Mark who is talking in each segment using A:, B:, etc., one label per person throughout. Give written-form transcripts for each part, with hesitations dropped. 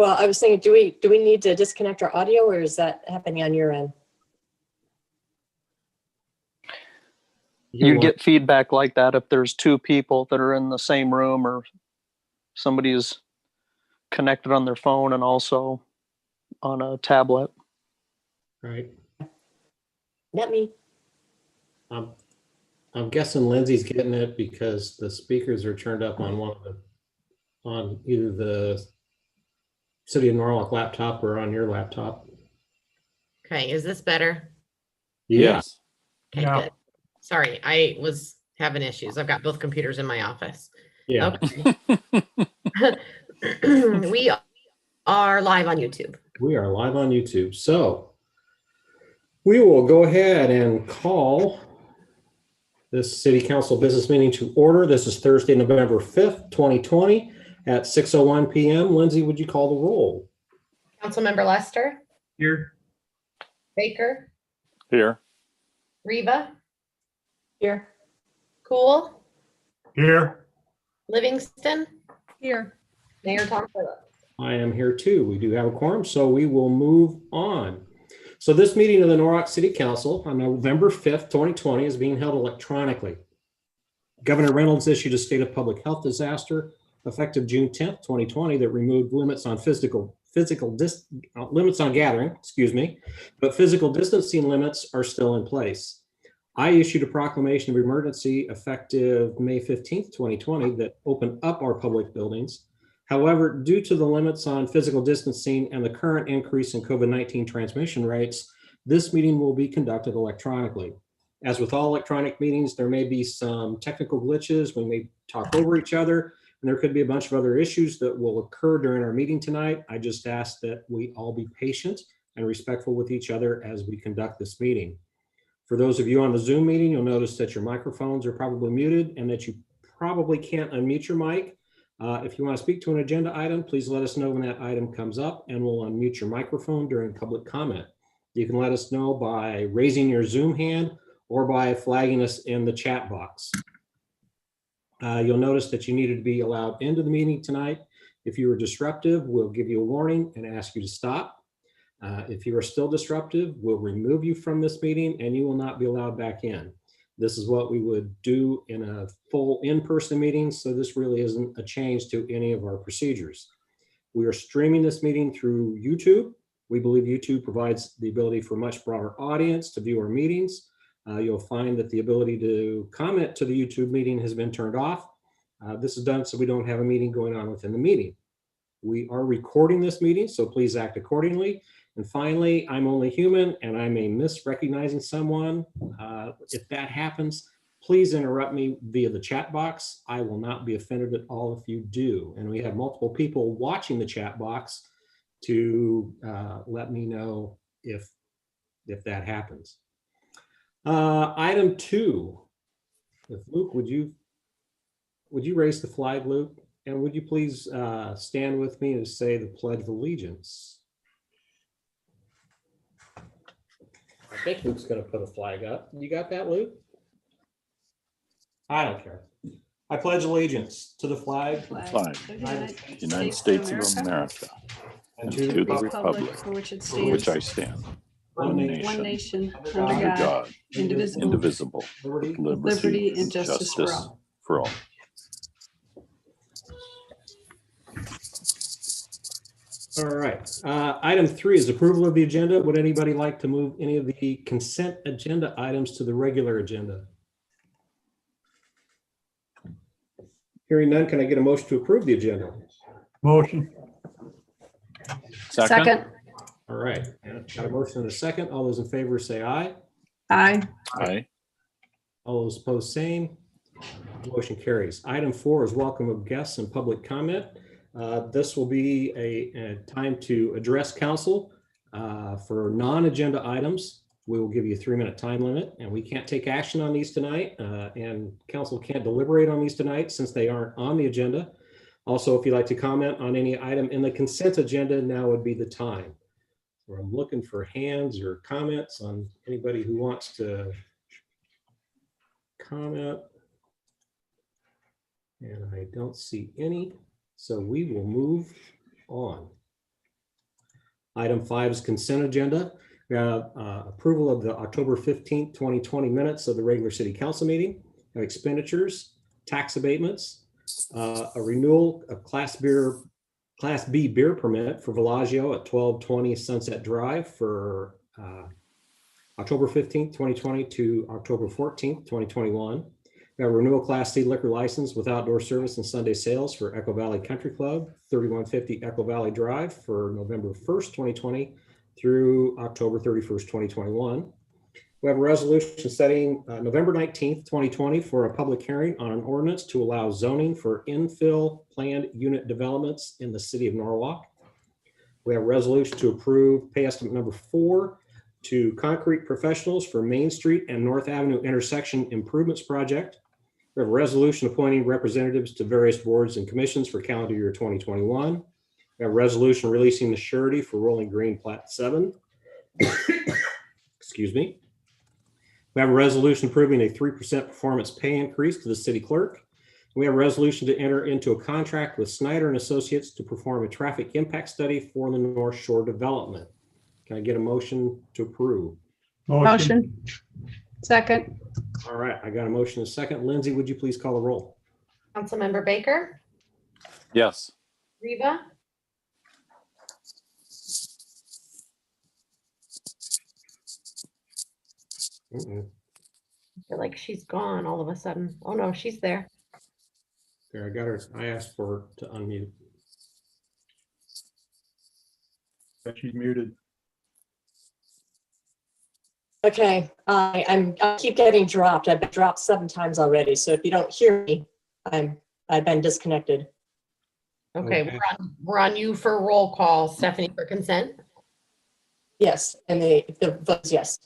A: Well, I was thinking, do we need to disconnect our audio, or is that happening on your end?
B: You get feedback like that if there's two people that are in the same room or somebody is connected on their phone and also on a tablet.
C: Right.
A: Not me.
C: I'm guessing Lindsay's getting it because the speakers are turned up on on either the City of Norwalk laptop or on your laptop.
D: Okay, is this better?
C: Yes.
D: Okay,
E: Yeah.
D: good. Sorry, I was having issues. I've got both computers in my office.
C: Yeah.
D: Okay. We are live on YouTube.
C: We are live on YouTube. So we will go ahead and call this City Council business meeting to order. This is Thursday, November 5th, 2020 at 6:01 p.m. Lindsay, would you call the roll?
D: Councilmember Lester,
E: Here.
D: Baker,
B: Here.
D: Reba,
A: Here.
D: Cool,
E: Here.
D: Livingston,
A: Here.
D: Mayor Tom Phillips.
C: I am here too. We do have a quorum, so we will move on. So this meeting of the Norwalk City Council on November 5th, 2020 is being held electronically. Governor Reynolds issued a state of public health disaster effective June 10th, 2020 that removed limits on limits on gathering, but physical distancing limits are still in place. I issued a proclamation of emergency effective May 15th, 2020 that opened up our public buildings. However, due to the limits on physical distancing and the current increase in COVID-19 transmission rates, this meeting will be conducted electronically. As with all electronic meetings, there may be some technical glitches. We may talk over each other, and there could be a bunch of other issues that will occur during our meeting tonight. I just ask that we all be patient and respectful with each other as we conduct this meeting. For those of you on the Zoom meeting, you'll notice that your microphones are probably muted and that you probably can't unmute your mic. If you want to speak to an agenda item, please let us know when that item comes up and we'll unmute your microphone during public comment. You can let us know by raising your Zoom hand or by flagging us in the chat box. You'll notice that you needed to be allowed into the meeting tonight. If you were disruptive, we'll give you a warning and ask you to stop. If you are still disruptive, we'll remove you from this meeting and you will not be allowed back in. This is what we would do in a full in-person meeting, so this really isn't a change to any of our procedures. We are streaming this meeting through YouTube. We believe YouTube provides the ability for a much broader audience to view our meetings. You'll find that the ability to comment to the YouTube meeting has been turned off. This is done so we don't have a meeting going on within the meeting. We are recording this meeting, so please act accordingly. And finally, I'm only human and I may miss recognizing someone. If that happens, please interrupt me via the chat box. I will not be offended at all if you do. And we have multiple people watching the chat box to let me know if that happens. Item 2, if Luke, would you raise the flag, Luke? And would you please stand with me and say the Pledge of Allegiance? I think Luke's going to put a flag up. You got that, Luke? I don't care. I pledge allegiance to the flag
F: United States of America, and to the republic
G: for which it
F: for which I
G: stands,
F: stand,
G: one
F: nation,
G: nation,
F: under
G: under God,
F: God,
G: indivisible,
F: with
G: liberty and justice for all.
F: for all.
C: All right. Item 3 is approval of the agenda. Would anybody like to move any of the consent agenda items to the regular agenda? Hearing none, can I get a motion to approve the agenda?
E: Motion.
G: Second.
C: All right. Got a motion and a second. All those in favor say aye.
G: Aye.
F: Aye.
C: All those opposed, same. Motion carries. Item 4 is welcome of guests and public comment. This will be a time to address council for non-agenda items. We will give you a 3-minute time limit, and we can't take action on these tonight, and council can't deliberate on these tonight since they aren't on the agenda. Also, if you'd like to comment on any item in the consent agenda, now would be the time. So I'm looking for hands or comments on anybody who wants to comment. And I don't see any. So we will move on. Item 5 is consent agenda. We have approval of the October 15th, 2020 minutes of the regular city council meeting, have expenditures, tax abatements, a renewal of Class B beer permit for Villaggio at 1220 Sunset Drive for October 15th, 2020 to October 14th, 2021. We have a renewal Class C liquor license with outdoor service and Sunday sales for Echo Valley Country Club, 3150 Echo Valley Drive for November 1st, 2020 through October 31st, 2021. We have a resolution setting November 19th, 2020 for a public hearing on an ordinance to allow zoning for infill planned unit developments in the city of Norwalk. We have a resolution to approve pay estimate number 4 to Concrete Professionals for Main Street and North Avenue intersection improvements project. We have a resolution appointing representatives to various boards and commissions for calendar year 2021. We have a resolution releasing the surety for Rolling Green Plat 7. Excuse me. We have a resolution approving a 3% performance pay increase to the city clerk. We have a resolution to enter into a contract with Snyder and Associates to perform a traffic impact study for the North Shore development. Can I get a motion to approve?
G: Motion. Second.
C: All right, I got a motion and a second. Lindsay, would you please call the roll?
D: Councilmember Baker,
F: Yes.
D: Reva, I feel like she's gone all of a sudden. Oh no, she's there.
C: There, I got her. I asked for her to unmute.
E: But she's muted.
A: Okay, I keep getting dropped. I've been dropped 7 times already. So if you don't hear me, I've been disconnected.
D: Okay,
C: Okay.
D: we're on you for roll call. Stephanie for consent.
A: Yes, and the votes, yes.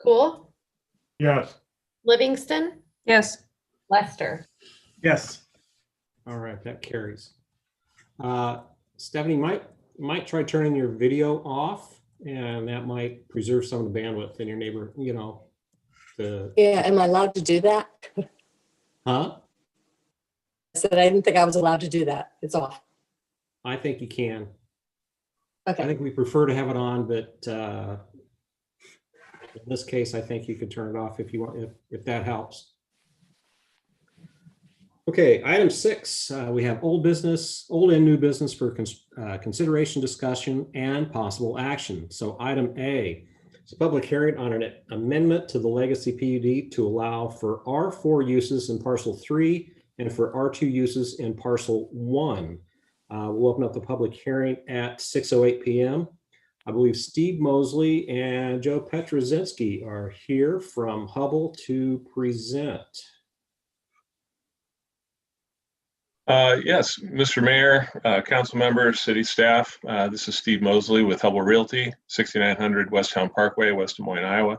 D: Cool.
E: Yes.
D: Livingston,
G: Yes.
D: Lester.
E: Yes.
C: All right, that carries. Stephanie, might try turning your video off, and that might preserve some of the bandwidth in your neighbor, you know,
A: Yeah, am I allowed to do that?
C: huh?
A: I said I didn't think I was allowed to do that. It's off.
C: I think you can. I
A: Okay,
C: think we prefer to have it on, but in this case, I think you could turn it off if you want, if that helps. Okay, item 6, we have old and new business for consideration, discussion, and possible action. So item A, it's a public hearing on an amendment to the Legacy PUD to allow for R4 uses in parcel 3 and for R2 uses in parcel 1. We'll open up the public hearing at 6:08 p.m. I believe Steve Mosley and Joe Petrozinski are here from Hubble to present.
H: Yes, Mr. Mayor, council members, city staff, this is Steve Mosley with Hubble Realty, 6900 Westtown Parkway, West Des Moines, Iowa.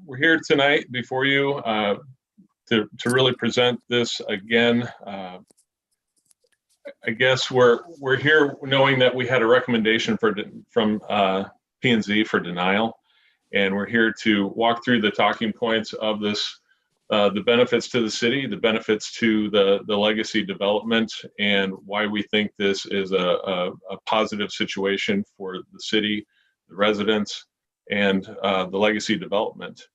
H: We're here tonight before you to really present this again. I guess we're here knowing that we had a recommendation from P&Z for denial, and we're here to walk through the talking points of this. The benefits to the city, the benefits to the legacy development, and why we think this is a positive situation for the city, the residents, and the legacy development.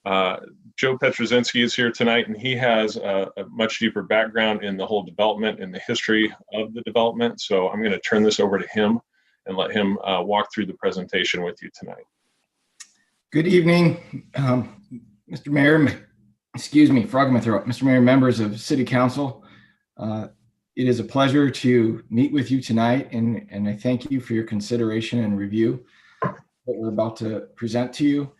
H: Joe Petrozinski is here tonight, and he has a much deeper background in the whole development and the history of the development. So I'm going to turn this over to him and let him walk through the presentation with you tonight.
I: Good evening, Mr. Mayor. Excuse me, frog in my throat. Mr. Mayor, members of City Council, it is a pleasure to meet with you tonight, and I thank you for your consideration and review that we're about to present to you.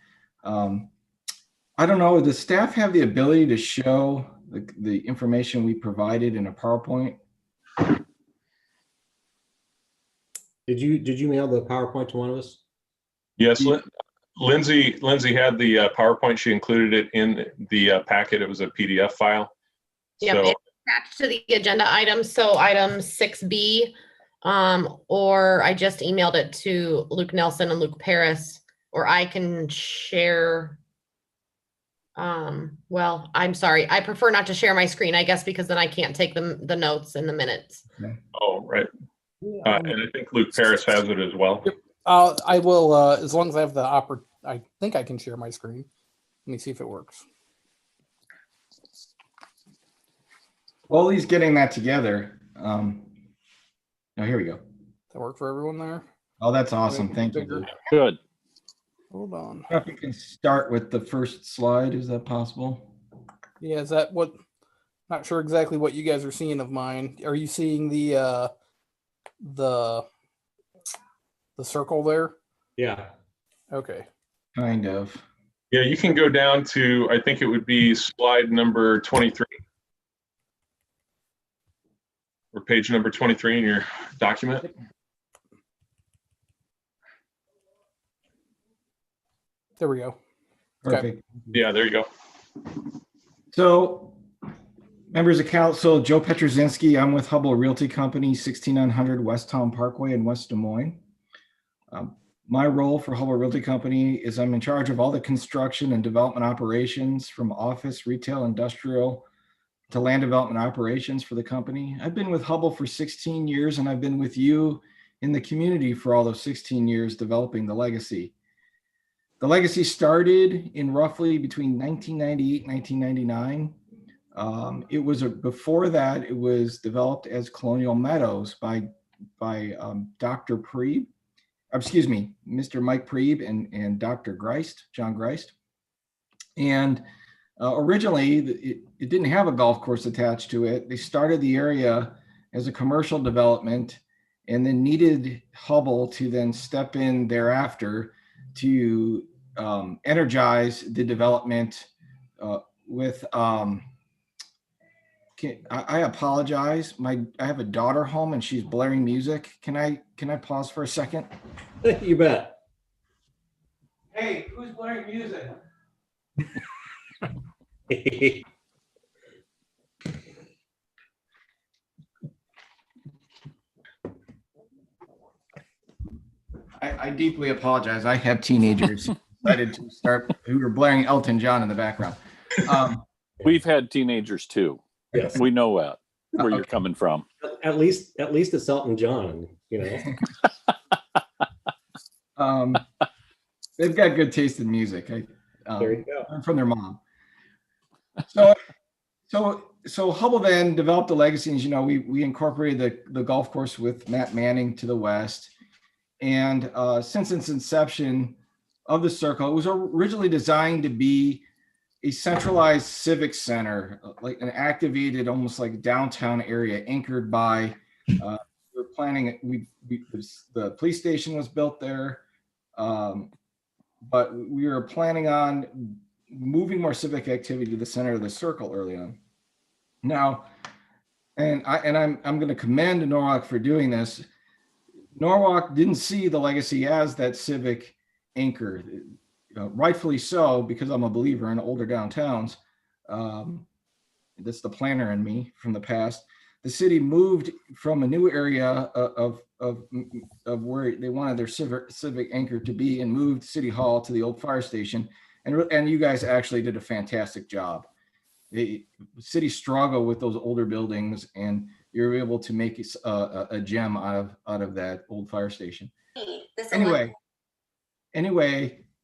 I: I don't know, does staff have the ability to show the information we provided in a PowerPoint?
C: Did you mail the PowerPoint to one of us?
H: Yes, Lindsay had the PowerPoint. She included it in the packet. It was a PDF file.
D: Yep,
H: So,
D: it's attached to the agenda item. So item 6B, or I just emailed it to Luke Nelson and Luke Paris, or I can share. Well, I'm sorry. I prefer not to share my screen, I guess, because then I can't take the notes and the minutes.
H: oh, right. And I think Luke Paris has it as well.
J: Yep. I will, as long as I have the I think I can share my screen. Let me see if it works.
I: While he's getting that together, now here we go.
J: That work for everyone there?
I: Oh, that's awesome. Thank
J: Bigger.
I: you.
F: Good.
J: Hold on.
I: If you can start with the first slide, is that possible?
J: Yeah, is that what? Not sure exactly what you guys are seeing of mine. Are you seeing the circle there?
C: Yeah.
J: Okay.
I: Kind of.
H: Yeah, you can go down to, I think it would be slide number 23. Or page number 23 in your document.
J: There we go.
I: Perfect.
H: Yeah, there you go.
I: So, members of council, Joe Petrozinski, I'm with Hubble Realty Company, 1600 West Town Parkway in West Des Moines. My role for Hubble Realty Company is I'm in charge of all the construction and development operations from office, retail, industrial, to land development operations for the company. I've been with Hubble for 16 years, and I've been with you in the community for all those 16 years developing the legacy. The legacy started in roughly between 1998 and 1999. It was before that, it was developed as Colonial Meadows by Dr. Prieb, excuse me, Mr. Mike Prieb and Dr. Greist, John Greist. And originally, it didn't have a golf course attached to it. They started the area as a commercial development and then needed Hubble to then step in thereafter to energize the development with, I apologize. I have a daughter home and she's blaring music. Can I pause for a second?
C: You bet.
I: Hey, who's blaring music? I deeply apologize. I have teenagers decided to start who are blaring Elton John in the background.
F: We've had teenagers too.
C: Yes.
F: We know where you're coming from.
C: At least it's Elton John, you know.
I: They've got good taste in music.
C: There you go.
I: Learned from their mom. So Hubble then developed a legacy. As you know, we incorporated the golf course with Matt Manning to the west. And since its inception of the circle, it was originally designed to be a centralized civic center, like an activated, almost like downtown area anchored by, we're planning, the police station was built there, but we were planning on moving more civic activity to the center of the circle early on. Now, I'm going to commend Norwalk for doing this. Norwalk didn't see the legacy as that civic anchor, rightfully so, because I'm a believer in older downtowns. That's the planner in me from the past. The city moved from a new area of where they wanted their civic anchor to be and moved City Hall to the old fire station. And you guys actually did a fantastic job. The city struggled with those older buildings, and you're able to make a gem out of that old fire station. Anyway,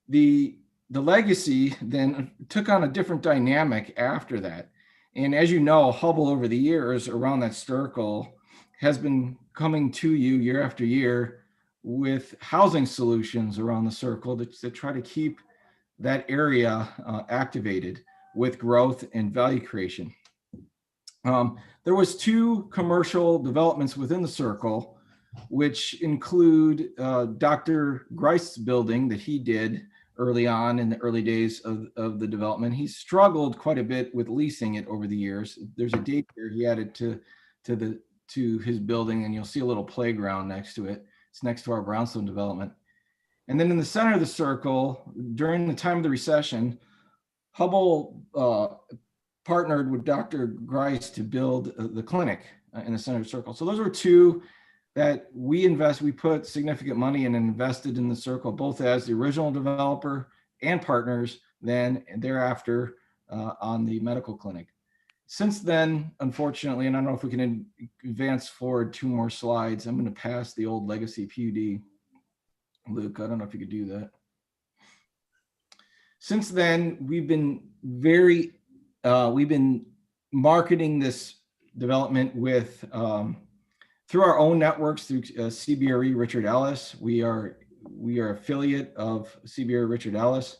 I: the legacy then took on a different dynamic after that. And as you know, Hubble over the years around that circle has been coming to you year after year with housing solutions around the circle to try to keep that area activated with growth and value creation. There was 2 commercial developments within the circle, which include Dr. Greist's building that he did early on in the early days of the development. He struggled quite a bit with leasing it over the years. There's a daycare he added to his building, and you'll see a little playground next to it. It's next to our brownstone development. And then in the center of the circle, during the time of the recession, Hubble partnered with Dr. Greist to build the clinic in the center of the circle. So those were 2 that we put significant money and invested in the circle, both as the original developer and partners then and thereafter on the medical clinic. Since then, unfortunately, and I don't know if we can advance forward 2 more slides, I'm going to pass the old legacy PUD. Luke, I don't know if you could do that. Since then, we've been marketing this development with through our own networks, through CBRE Richard Ellis. We are affiliate of CBRE Richard Ellis.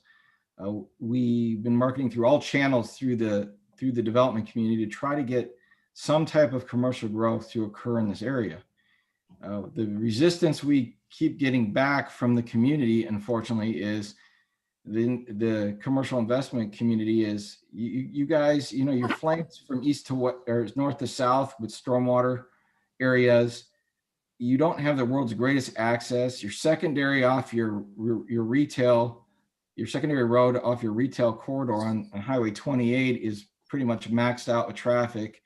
I: We've been marketing through all channels through the development community to try to get some type of commercial growth to occur in this area. The resistance we keep getting back from the community, unfortunately, is the commercial investment community is you guys, you're flanked from east to what, or north to south with stormwater areas. You don't have the world's greatest access. Your secondary off your retail, your secondary road off your retail corridor on Highway 28 is pretty much maxed out with traffic.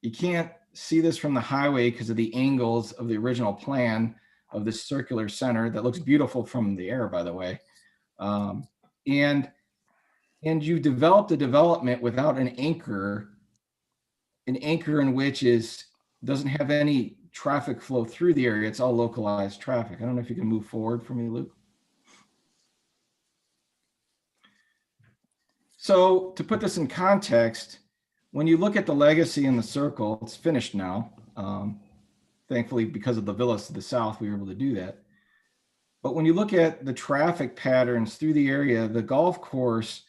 I: You can't see this from the highway because of the angles of the original plan of this circular center that looks beautiful from the air, by the way. And you developed a development without an anchor in which doesn't have any traffic flow through the area. It's all localized traffic. I don't know if you can move forward for me, Luke. So to put this in context, when you look at the legacy in the circle, it's finished now. Thankfully, because of the villas to the south, we were able to do that. But when you look at the traffic patterns through the area, the golf course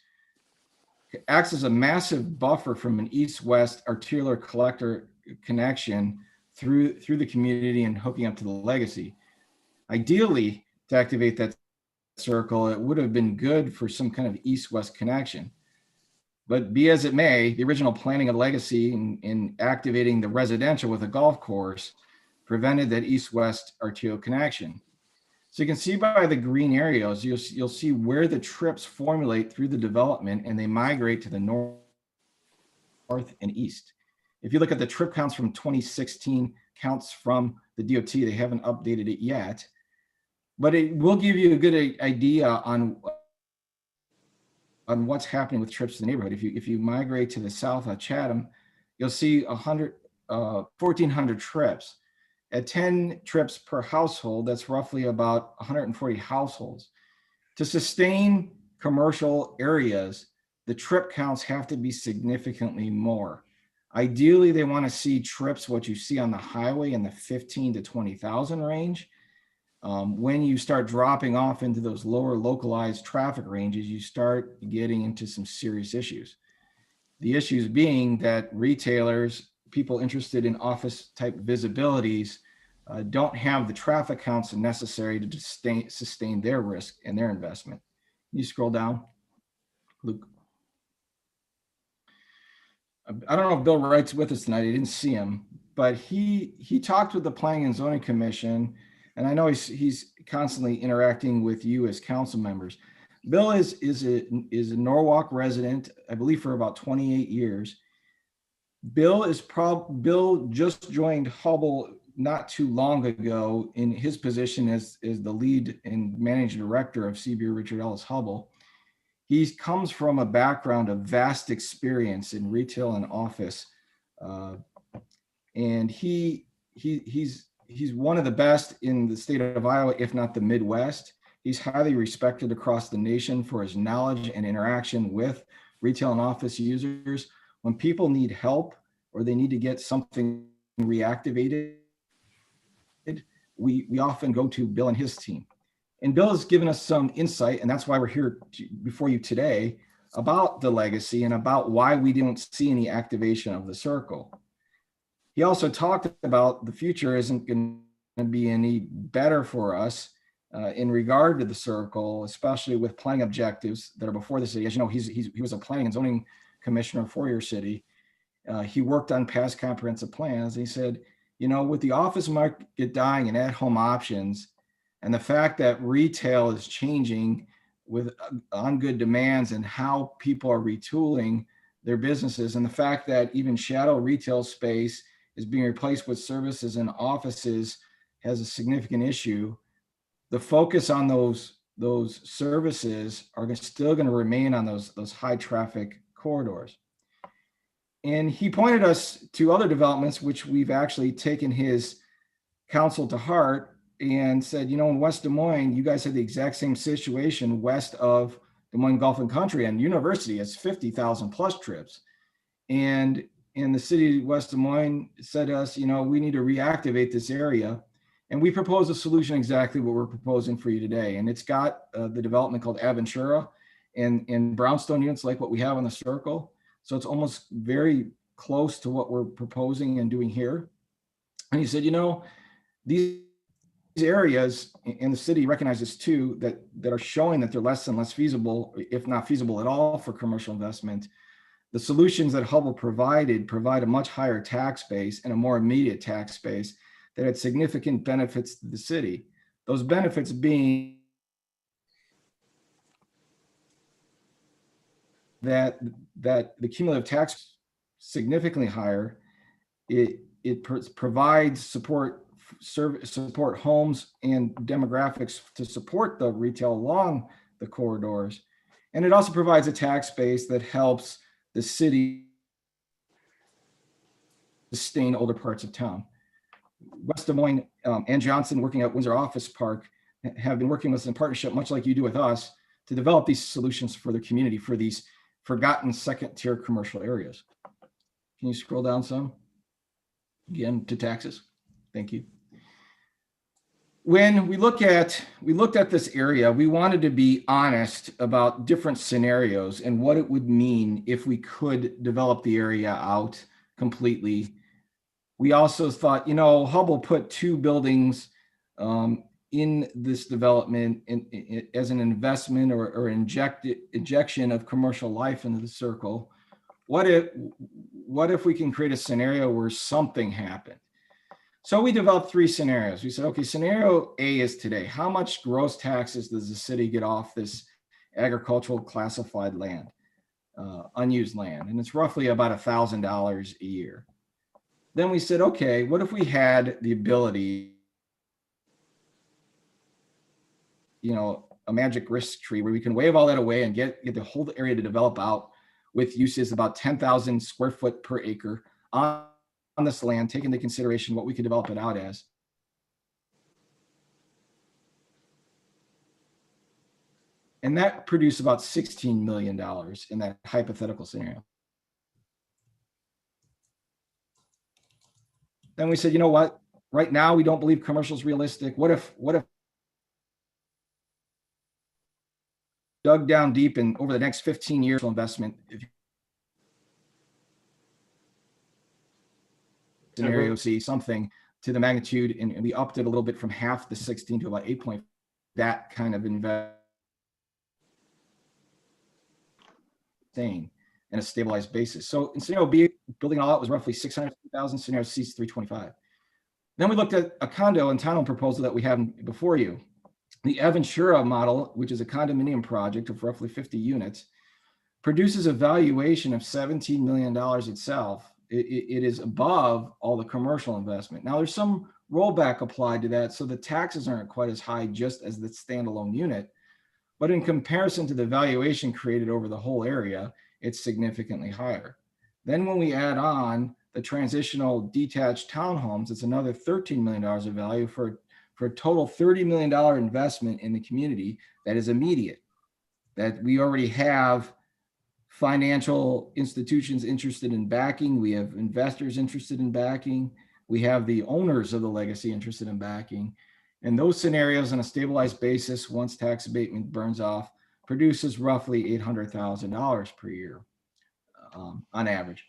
I: acts as a massive buffer from an east-west arterial collector connection through the community and hooking up to the legacy. Ideally, to activate that circle, it would have been good for some kind of east-west connection. But be as it may, the original planning of legacy in activating the residential with a golf course prevented that east-west arterial connection. So you can see by the green areas, you'll see where the trips formulate through the development and they migrate to the north and east. If you look at the trip counts from 2016, counts from the DOT, they haven't updated it yet, but it will give you a good idea on what's happening with trips to the neighborhood. If you migrate to the south of Chatham, you'll see 1,400 trips. At 10 trips per household, that's roughly about 140 households. To sustain commercial areas, the trip counts have to be significantly more. Ideally, they want to see trips, what you see on the highway, in the 15 to 20,000 range. When you start dropping off into those lower localized traffic ranges, you start getting into some serious issues. The issues being that retailers, people interested in office type visibilities, don't have the traffic counts necessary to sustain their risk and their investment. Can you scroll down, Luke? I don't know if Bill Wright's with us tonight. I didn't see him, but he talked with the Planning and Zoning Commission, and I know he's constantly interacting with you as council members. Bill is a Norwalk resident, I believe, for about 28 years. Bill just joined Hubble not too long ago in his position as the lead and managing director of CBRE Richard Ellis Hubble. He comes from a background of vast experience in retail and office, and he's one of the best in the state of Iowa, if not the Midwest. He's highly respected across the nation for his knowledge and interaction with retail and office users. When people need help or they need to get something reactivated, we often go to Bill and his team. And Bill has given us some insight, and that's why we're here before you today, about the legacy and about why we don't see any activation of the circle. He also talked about the future isn't going to be any better for us in regard to the circle, especially with planning objectives that are before the city. As you know, he was a planning and zoning commissioner for your city. He worked on past comprehensive plans. He said, with the office market dying and at-home options, and the fact that retail is changing with on good demands and how people are retooling their businesses, and the fact that even shadow retail space is being replaced with services and offices has a significant issue. The focus on those services are still going to remain on those high traffic corridors. And he pointed us to other developments, which we've actually taken his counsel to heart and said, in West Des Moines, you guys had the exact same situation west of Des Moines Golf and Country, and university has 50,000 plus trips. And the city of West Des Moines said to us, we need to reactivate this area. And we proposed a solution exactly what we're proposing for you today. And it's got the development called Aventura and brownstone units like what we have on the circle. So it's almost very close to what we're proposing and doing here. And he said, these areas, and the city recognizes too, that are showing that they're less and less feasible, if not feasible at all, for commercial investment. The solutions that Hubble provide a much higher tax base and a more immediate tax base that had significant benefits to the city. Those benefits being that the cumulative tax significantly higher. It provides support homes and demographics to support the retail along the corridors. And it also provides a tax base that helps the city sustain older parts of town. West Des Moines and Johnson, working at Windsor Office Park, have been working with us in partnership, much like you do with us, to develop these solutions for the community, for these forgotten second-tier commercial areas. Can you scroll down some? Again, to taxes. Thank you. When we looked at this area, we wanted to be honest about different scenarios and what it would mean if we could develop the area out completely. We also thought, Hubble put 2 buildings in this development as an investment or injection of commercial life into the circle. What if we can create a scenario where something happened? So we developed 3 scenarios. We said, okay, scenario A is today. How much gross taxes does the city get off this agricultural classified land, unused land? And it's roughly about $1,000 a year. Then we said, okay, what if we had the ability, a magic risk tree where we can wave all that away and get the whole area to develop out with uses about 10,000 square foot per acre on this land, taking into consideration what we could develop it out as. And that produced about $16 million in that hypothetical scenario. Then we said, what? Right now, we don't believe commercial is realistic. What if dug down deep and over the next 15 years investment, scenario see something to the magnitude, and we upped it a little bit from half the 16 to about 8. That kind of invest in a stabilized basis. So in scenario B, building all out was roughly 600,000. Scenario C is 325. Then we looked at a condo and townhome proposal that we have before you. The Aventura model, which is a condominium project of roughly 50 units, produces a valuation of $17 million itself. It is above all the commercial investment. Now there's some rollback applied to that, so the taxes aren't quite as high just as the standalone unit. But in comparison to the valuation created over the whole area, it's significantly higher. Then when we add on the transitional detached townhomes, it's another $13 million of value for a total $30 million investment in the community that is immediate, that we already have financial institutions interested in backing. We have investors interested in backing. We have the owners of the legacy interested in backing. And those scenarios on a stabilized basis, once tax abatement burns off, produces roughly $800,000 per year on average.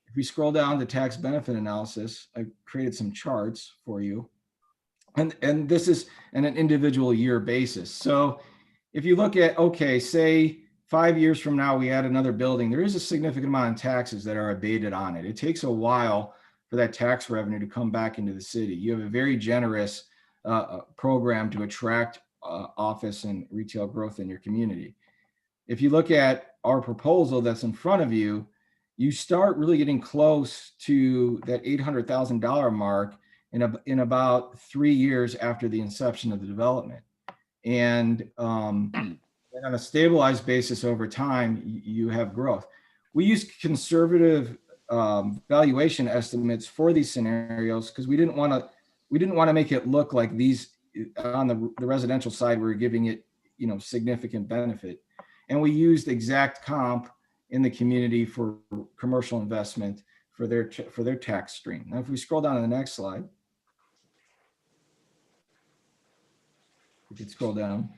I: If we scroll down to tax benefit analysis, I created some charts for you. And this is on an individual year basis. So if you look at, okay, say 5 years from now, we add another building, there is a significant amount of taxes that are abated on it. It takes a while for that tax revenue to come back into the city. You have a very generous program to attract office and retail growth in your community. If you look at our proposal that's in front of you, you start really getting close to that $800,000 mark in about 3 years after the inception of the development. And on a stabilized basis over time, you have growth. We use conservative valuation estimates for these scenarios because we didn't want to make it look like these on the residential side we're giving it significant benefit, and we used exact comp in the community for commercial investment for their tax stream. Now, if we scroll down to the next slide, we could scroll down.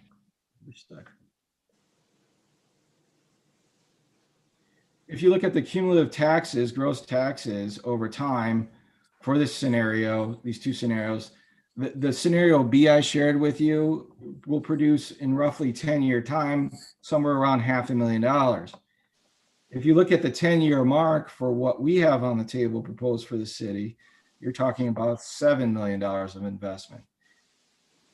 I: We're stuck. If you look at the cumulative taxes, gross taxes over time for this scenario, these two scenarios, the scenario B I shared with you will produce in roughly 10-year time, somewhere around $500,000. If you look at the 10-year mark for what we have on the table proposed for the city, you're talking about $7 million of investment.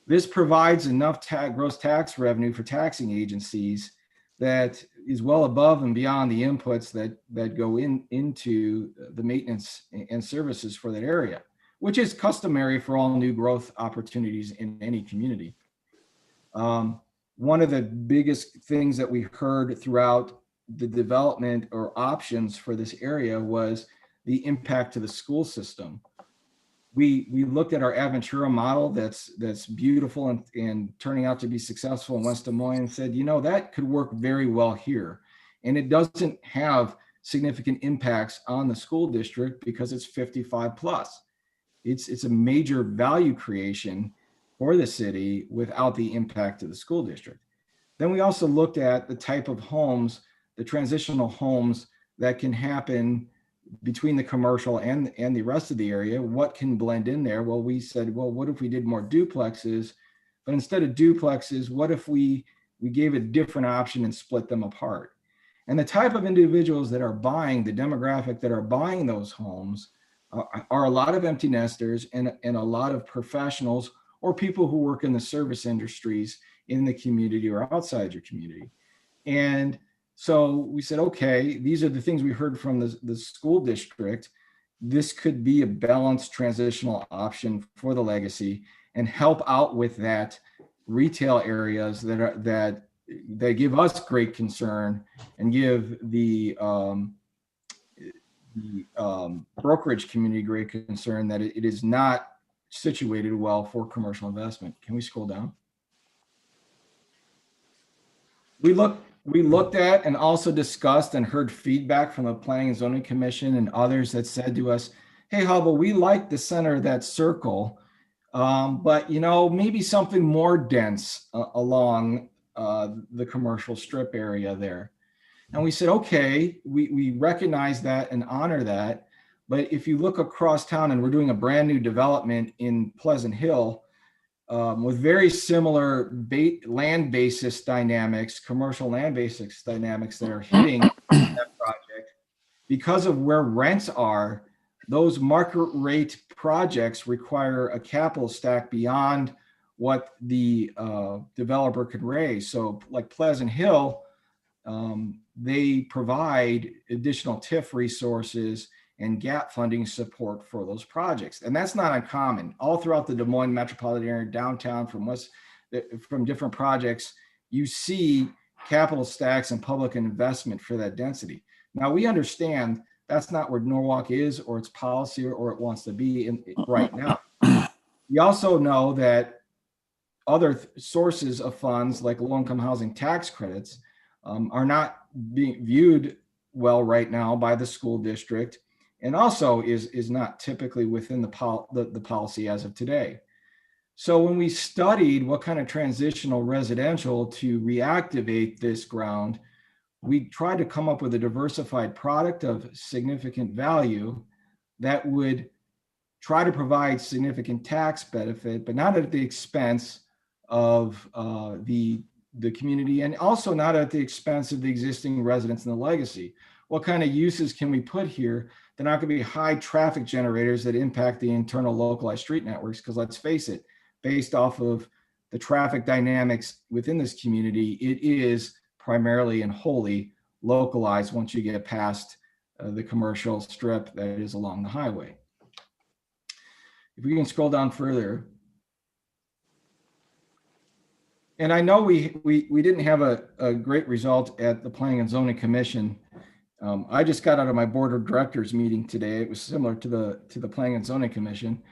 I: This provides enough gross tax revenue for taxing agencies that is well above and beyond the inputs that go into the maintenance and services for that area, which is customary for all new growth opportunities in any community. One of the biggest things that we heard throughout the development or options for this area was the impact to the school system. We looked at our Aventura model that's beautiful and turning out to be successful in West Des Moines and said, that could work very well here. And it doesn't have significant impacts on the school district because it's 55 plus. It's a major value creation for the city without the impact to the school district. Then we also looked at the type of homes, the transitional homes that can happen between the commercial and the rest of the area. What can blend in there? Well, we said, what if we did more duplexes? But instead of duplexes, what if we gave a different option and split them apart? And the type of individuals that are buying, the demographic that are buying those homes are a lot of empty nesters and a lot of professionals or people who work in the service industries in the community or outside your community. And so we said, okay, these are the things we heard from the school district. This could be a balanced transitional option for the legacy and help out with that retail areas that give us great concern and give the brokerage community great concern that it is not situated well for commercial investment. Can we scroll down? We looked at and also discussed and heard feedback from the Planning and Zoning Commission and others that said to us, hey, Hubble, we like the center of that circle, but maybe something more dense along the commercial strip area there. And we said, okay, we recognize that and honor that. But if you look across town, and we're doing a brand new development in Pleasant Hill with very similar land basis dynamics, commercial land basis dynamics that are hitting that project, because of where rents are, those market rate projects require a capital stack beyond what the developer could raise. So like Pleasant Hill, they provide additional TIF resources and gap funding support for those projects. And that's not uncommon. All throughout the Des Moines metropolitan area, downtown, from different projects, you see capital stacks and public investment for that density. Now we understand that's not where Norwalk is or its policy or it wants to be right now. We also know that other sources of funds like low-income housing tax credits are not being viewed well right now by the school district, and also is not typically within the policy as of today. So when we studied what kind of transitional residential to reactivate this ground, we tried to come up with a diversified product of significant value that would try to provide significant tax benefit, but not at the expense of the community, and also not at the expense of the existing residents and the legacy. What kind of uses can we put here? They're not going to be high traffic generators that impact the internal localized street networks, because let's face it, based off of the traffic dynamics within this community, it is primarily and wholly localized once you get past the commercial strip that is along the highway. If we can scroll down further. And I know we didn't have a great result at the Planning and Zoning Commission I just got out of my board of directors meeting today. It was similar to the Planning and Zoning Commission.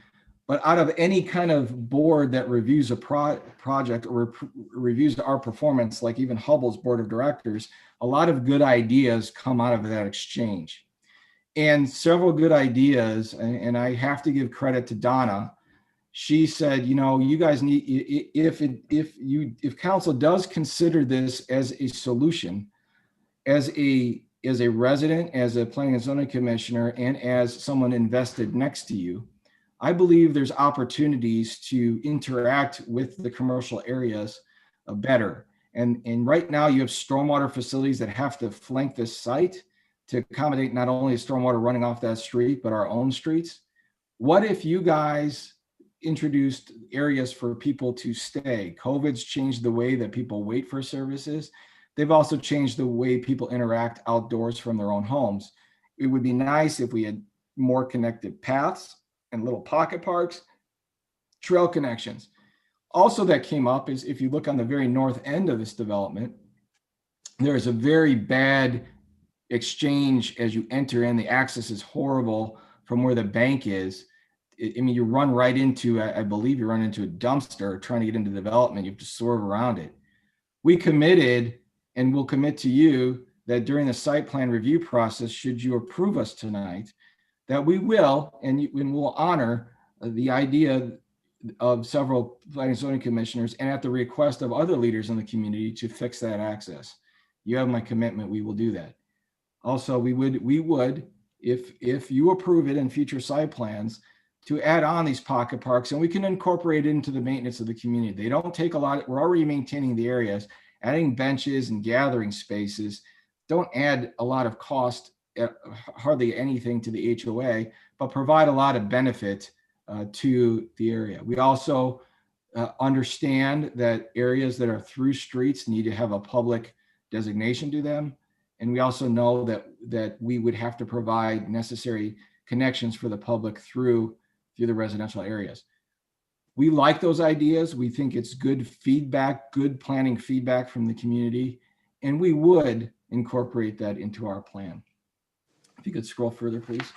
I: But out of any kind of board that reviews a project or reviews our performance, like even Hubble's board of directors, a lot of good ideas come out of that exchange. And several good ideas, and I have to give credit to Donna. She said, you know, you guys need, if council does consider this as a solution, as a resident, as a planning and zoning commissioner, and as someone invested next to you, I believe there's opportunities to interact with the commercial areas better. And right now you have stormwater facilities that have to flank this site to accommodate not only stormwater running off that street, but our own streets. What if you guys introduced areas for people to stay? COVID's changed the way that people wait for services. They've also changed the way people interact outdoors from their own homes. It would be nice if we had more connected paths and little pocket parks, trail connections. Also that came up is if you look on the very north end of this development, there is a very bad exchange as you enter in. The access is horrible from where the bank is. I mean, you run right into, I believe you run into a dumpster trying to get into development. You have to swerve around it. We committed and will commit to you that during the site plan review process, should you approve us tonight, that we will, and we'll honor the idea of several planning and zoning commissioners and at the request of other leaders in the community to fix that access. You have my commitment, we will do that. Also, we would, if you approve it in future site plans, to add on these pocket parks, and we can incorporate it into the maintenance of the community. They don't take a lot, we're already maintaining the areas, adding benches and gathering spaces don't add a lot of cost, hardly anything to the HOA, but provide a lot of benefit to the area. We also understand that areas that are through streets need to have a public designation to them. And we also know that we would have to provide necessary connections for the public through the residential areas. We like those ideas. We think it's good feedback, good planning feedback from the community, and we would incorporate that into our plan. If you could scroll further, please.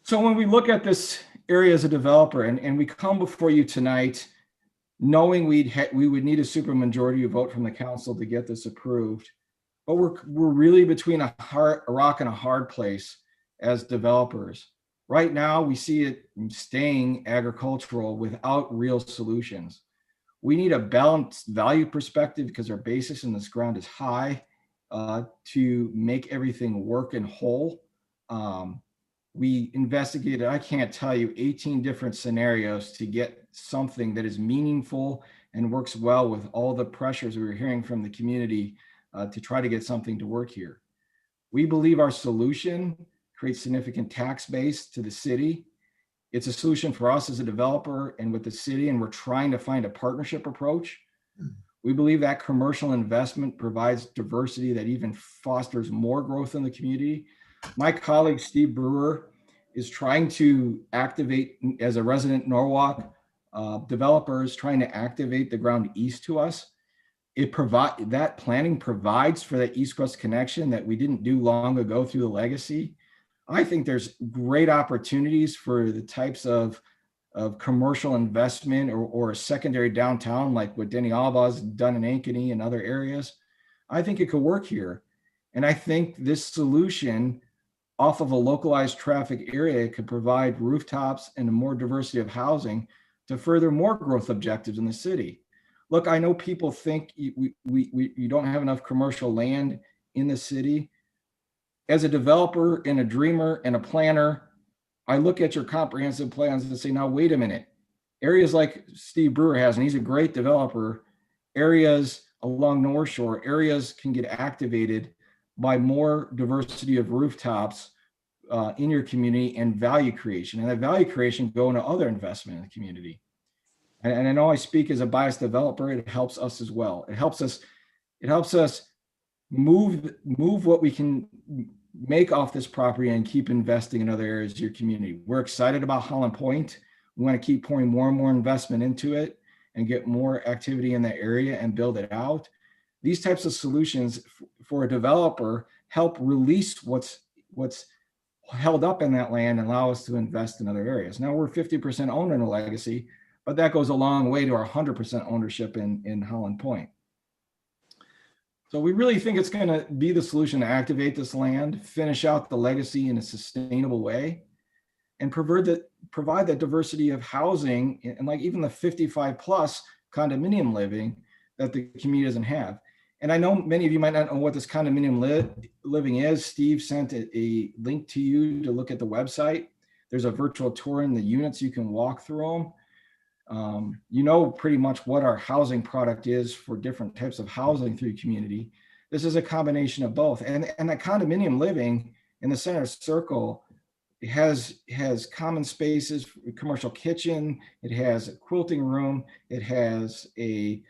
I: So when we look at this area as a developer and we come before you tonight, knowing we would need a supermajority vote from the council to get this approved, but we're really between a rock and a hard place as developers. Right now, we see it staying agricultural without real solutions. We need a balanced value perspective because our basis in this ground is high to make everything work and whole. We investigated, I can't tell you, 18 different scenarios to get something that is meaningful and works well with all the pressures we were hearing from the community to try to get something to work here. We believe our solution creates significant tax base to the city. It's a solution for us as a developer and with the city, and we're trying to find a partnership approach. We believe that commercial investment provides diversity that even fosters more growth in the community. My colleague, Steve Brewer, is trying to activate, as a resident Norwalk developer, is trying to activate the ground east to us. That planning provides for that east-west connection that we didn't do long ago through the legacy. I think there's great opportunities for the types of commercial investment or a secondary downtown like what Denny Alba's done in Ankeny and other areas. I think it could work here. And I think this solution off of a localized traffic area could provide rooftops and a more diversity of housing to further more growth objectives in the city. Look, I know people think we don't have enough commercial land in the city. As a developer and a dreamer and a planner, I look at your comprehensive plans and say, now, wait a minute. Areas like Steve Brewer has, and he's a great developer, areas along North Shore, areas can get activated by more diversity of rooftops in your community and value creation. And that value creation go into other investment in the community. And I know I speak as a biased developer, it helps us as well. It helps us move what we can make off this property and keep investing in other areas of your community. We're excited about Holland Point. We want to keep pouring more and more investment into it and get more activity in that area and build it out. these types of solutions for a developer help release what's held up in that land and allow us to invest in other areas. Now we're 50% owned in a legacy, but that goes a long way to our 100% ownership in Holland Point. So we really think it's going to be the solution to activate this land, finish out the legacy in a sustainable way, and provide that diversity of housing and like even the 55 plus condominium living that the community doesn't have. And I know many of you might not know what this condominium living is. Steve sent a link to you to look at the website. There's a virtual tour in the units. You can walk through them. You know pretty much what our housing product is for different types of housing through the community. This is a combination of both. And that condominium living in the center circle, it has common spaces, commercial kitchen, it has a quilting room, it has a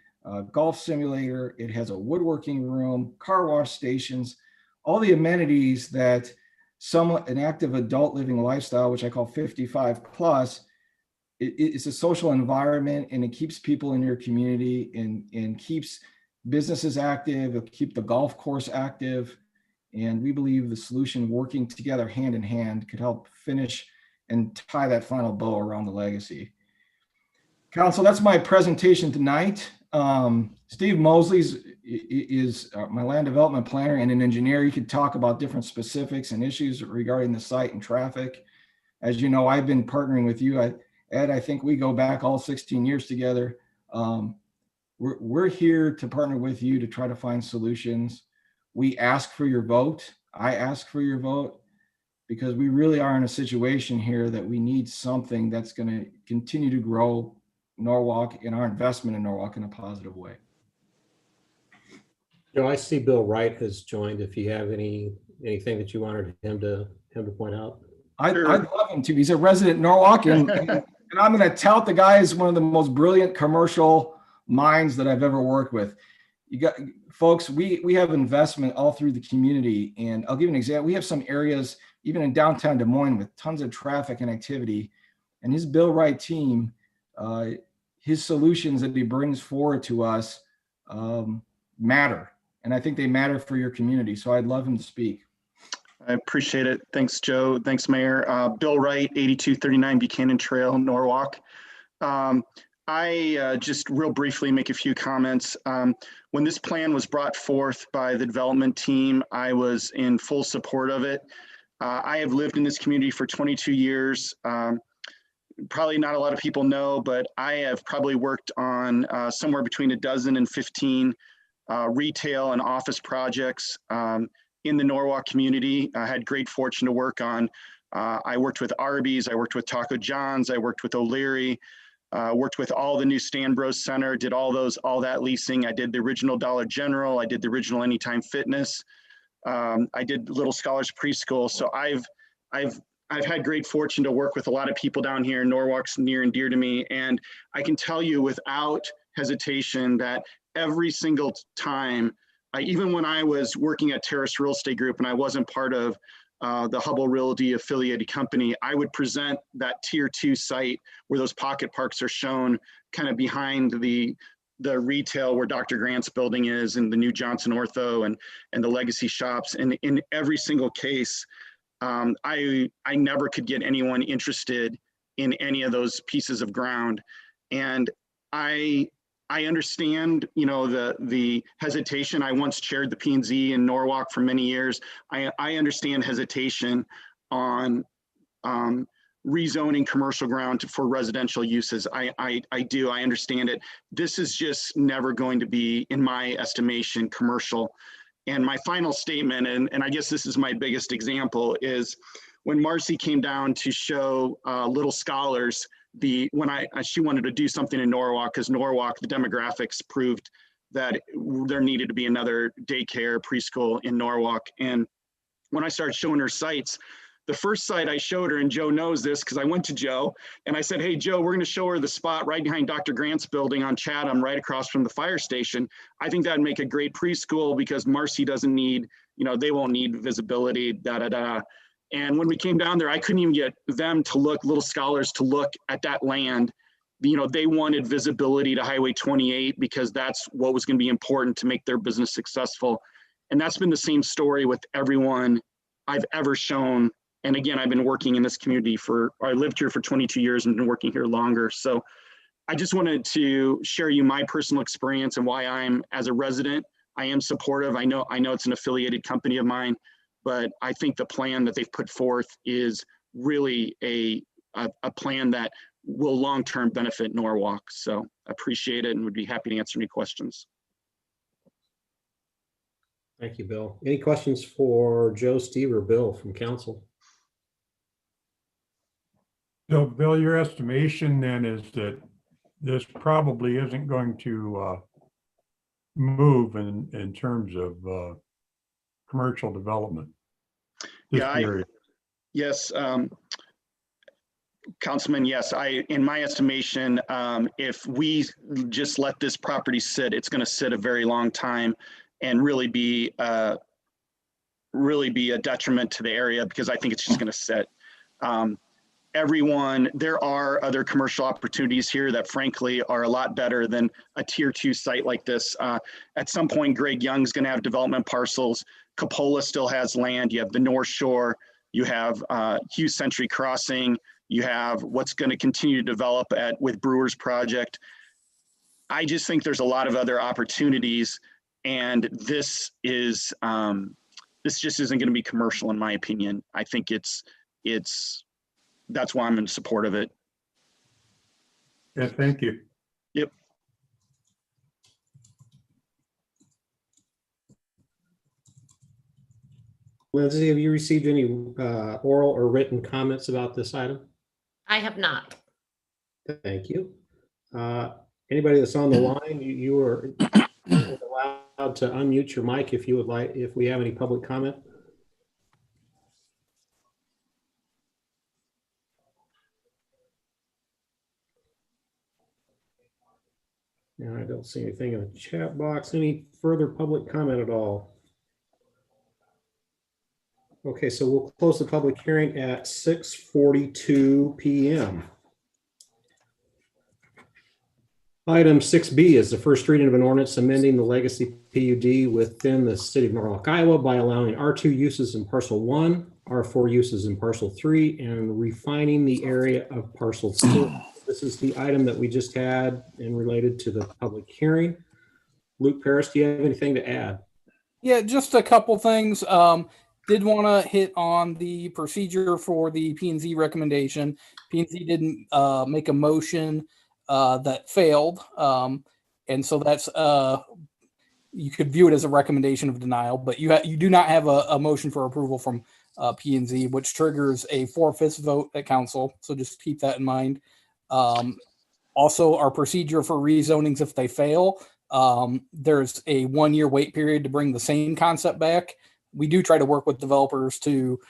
I: golf simulator, it has a woodworking room, car wash stations, all the amenities that an active adult living lifestyle, which I call 55 plus, it's a social environment, and it keeps people in your community and keeps businesses active, it'll keep the golf course active. And we believe the solution working together hand in hand could help finish and tie that final bow around the legacy. Council, that's my presentation tonight. Steve Mosley is my land development planner and an engineer. He could talk about different specifics and issues regarding the site and traffic. As you know, I've been partnering with you. Ed, I think we go back all 16 years together. We're here to partner with you to try to find solutions. We ask for your vote. I ask for your vote because we really are in a situation here that we need something that's going to continue to grow Norwalk and our investment in Norwalk in a positive way.
C: I see Bill Wright has joined. If you have anything that you wanted him to point out.
I: I'd love him to. He's a resident Norwalk, and I'm going to tout the guy as one of the most brilliant commercial minds that I've ever worked with. You got folks, we have investment all through the community, and I'll give you an example. We have some areas even in downtown Des Moines with tons of traffic and activity, and his Bill Wright team, his solutions that he brings forward to us matter, and I think they matter for your community. So I'd love him to speak.
K: I appreciate it. Thanks, Joe. Thanks, Mayor. Bill Wright, 8239 Buchanan Trail, Norwalk. I just real briefly make a few comments. When this plan was brought forth by the development team, I was in full support of it. I have lived in this community for 22 years. Probably not a lot of people know, but I have probably worked on somewhere between a dozen and 15 retail and office projects in the Norwalk community. I had great fortune to work on. I worked with Arby's, I worked with Taco John's, I worked with O'Leary, worked with all the new Stanbros Center, did all that leasing. I did the original Dollar General, I did the original Anytime Fitness. I did Little Scholars Preschool. So I've had great fortune to work with a lot of people down here. Norwalk's near and dear to me. And I can tell you without hesitation that every single time, even when I was working at Terrace Real Estate Group and I wasn't part of the Hubble Realty affiliated company, I would present that tier 2 site where those pocket parks are shown kind of behind the retail where Dr. Grant's building is and the new Johnson Ortho and the legacy shops. And in every single case, I never could get anyone interested in any of those pieces of ground. And I understand, the hesitation. I once chaired the P&Z in Norwalk for many years. I understand hesitation on rezoning commercial ground for residential uses. I do, I understand it. This is just never going to be, in my estimation, commercial. And my final statement, and I guess this is my biggest example, is when Marcy came down to show Little Scholars, she wanted to do something in Norwalk because Norwalk, the demographics proved that there needed to be another daycare preschool in Norwalk. And when I started showing her sites, the first site I showed her, and Joe knows this because I went to Joe and I said, hey, Joe, we're going to show her the spot right behind Dr. Grant's building on Chatham, right across from the fire station. I think that'd make a great preschool because Marcy doesn't need, they won't need visibility, And when we came down there, I couldn't even get them to look, Little Scholars to look at that land they wanted visibility to Highway 28 because that's what was going to be important to make their business successful. And that's been the same story with everyone I've ever shown. And again, I've been working in this community I lived here for 22 years and been working here longer. So I just wanted to share you my personal experience and why I'm, as a resident, I am supportive. I know it's an affiliated company of mine, but I think the plan that they've put forth is really a plan that will long-term benefit Norwalk. So appreciate it and would be happy to answer any questions.
C: Thank you, Bill. Any questions for Joe, Steve, or Bill from council?
E: So Bill, your estimation then is that this probably isn't going to move in terms of commercial development.
K: Yes, Councilman, yes, in my estimation, if we just let this property sit, it's going to sit a very long time and really be a detriment to the area because I think it's just going to sit. There are other commercial opportunities here that frankly are a lot better than a tier 2 site like this. At some point, Greg Young's going to have development parcels. Capola still has land. You have the North Shore. You have Hughes Century Crossing. You have what's going to continue to develop with Brewer's project. I just think there's a lot of other opportunities, and this just isn't going to be commercial in my opinion. I think that's why I'm in support of it.
E: Yeah, thank you.
K: Yep.
C: Lindsay, have you received any oral or written comments about this item?
D: I have not.
C: Thank you. Anybody that's on the line, you are allowed to unmute your mic if you would like, if we have any public comment. I don't see anything in the chat box. Any further public comment at all? Okay, so we'll close the public hearing at 6:42 p.m. Item 6B is the first reading of an ordinance amending the legacy PUD within the city of Norwalk, Iowa by allowing R2 uses in parcel 1, R4 uses in parcel 3, and refining the area of parcel 2. This is the item that we just had and related to the public hearing. Luke Paris, do you have anything to add?
J: Yeah, just a couple things. Did want to hit on the procedure for the P&Z recommendation. P&Z didn't make a motion that failed. And so that's, you could view it as a recommendation of denial, but you do not have a motion for approval from P&Z, which triggers a 4/5 vote at council. So just keep that in mind. Also, our procedure for rezonings, if they fail, there's a 1-year wait period to bring the same concept back. We do try to work with developers to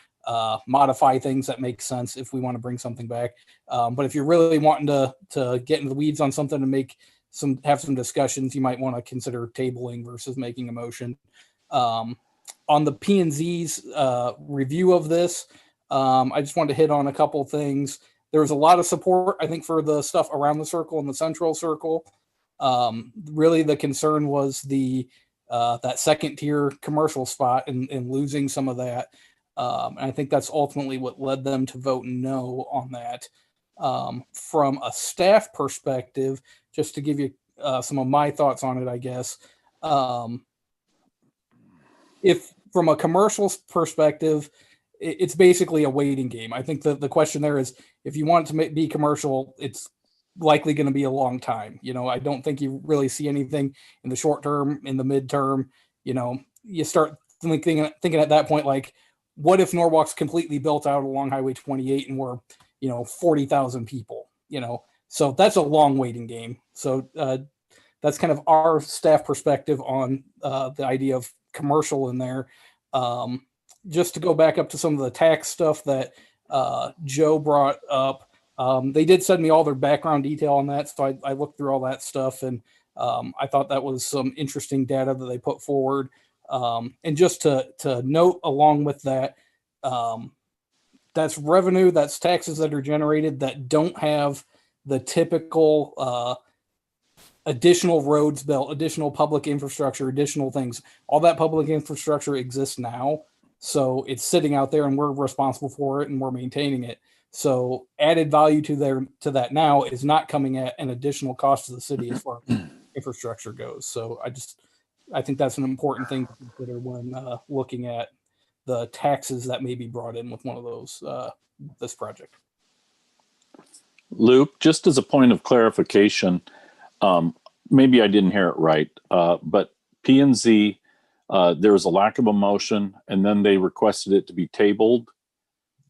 J: modify things that make sense if we want to bring something back. But if you're really wanting to get into the weeds on something and have some discussions, you might want to consider tabling versus making a motion. On the P&Z's review of this, I just wanted to hit on a couple things. There was a lot of support, I think, for the stuff around the circle and the central circle. Really, the concern was that second tier commercial spot and losing some of that. And I think that's ultimately what led them to vote no on that. From a staff perspective, just to give you some of my thoughts on it, I guess. If from a commercial perspective, it's basically a waiting game. I think the question there is, if you want it to be commercial, it's likely going to be a long time. I don't think you really see anything in the short term, in the midterm. You start thinking at that point, like, what if Norwalk's completely built out along Highway 28 and we're, 40,000 people, so that's a long waiting game. So that's kind of our staff perspective on the idea of commercial in there. Just to go back up to some of the tax stuff that Joe brought up, they did send me all their background detail on that. So I looked through all that stuff, and I thought that was some interesting data that they put forward. And just to note along with that, that's revenue, that's taxes that are generated that don't have the typical additional roads built, additional public infrastructure, additional things. All that public infrastructure exists now. So it's sitting out there and we're responsible for it and we're maintaining it. So added value to that now is not coming at an additional cost to the city as far as infrastructure goes. So I think that's an important thing to consider when looking at the taxes that may be brought in with one of those, this project.
F: Luke, just as a point of clarification, maybe I didn't hear it right, but P&Z, there was a lack of a motion, and then they requested it to be tabled.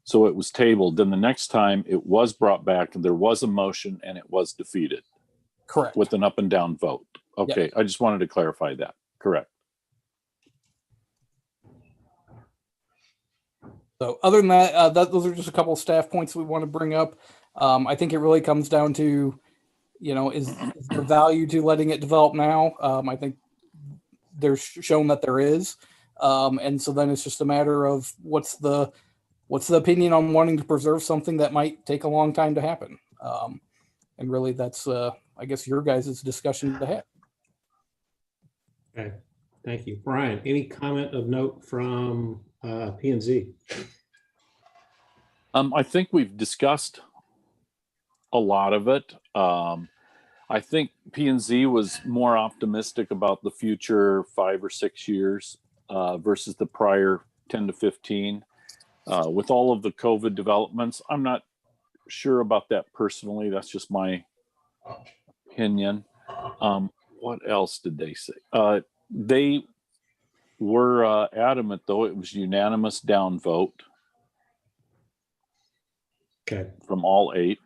F: So it was tabled. Then the next time it was brought back, and there was a motion, and it was defeated.
J: Correct.
F: With an up and down vote. Okay,
J: Yep.
F: I just wanted to clarify that. Correct.
J: So other than that, those are just a couple of staff points we want to bring up. I think it really comes down to, is there value to letting it develop now? I think there's shown that there is. And so then it's just a matter of what's the opinion on wanting to preserve something that might take a long time to happen. And really that's, I guess, your guys' discussion to have.
C: Okay, thank you. Brian, any comment of note from P&Z?
F: I think we've discussed a lot of it. I think P&Z was more optimistic about the future 5 or 6 years versus the prior 10 to 15. With all of the COVID developments, I'm not sure about that personally. That's just my opinion. What else did they say? They were adamant, though. It was unanimous down vote.
C: Okay.
F: From all 8.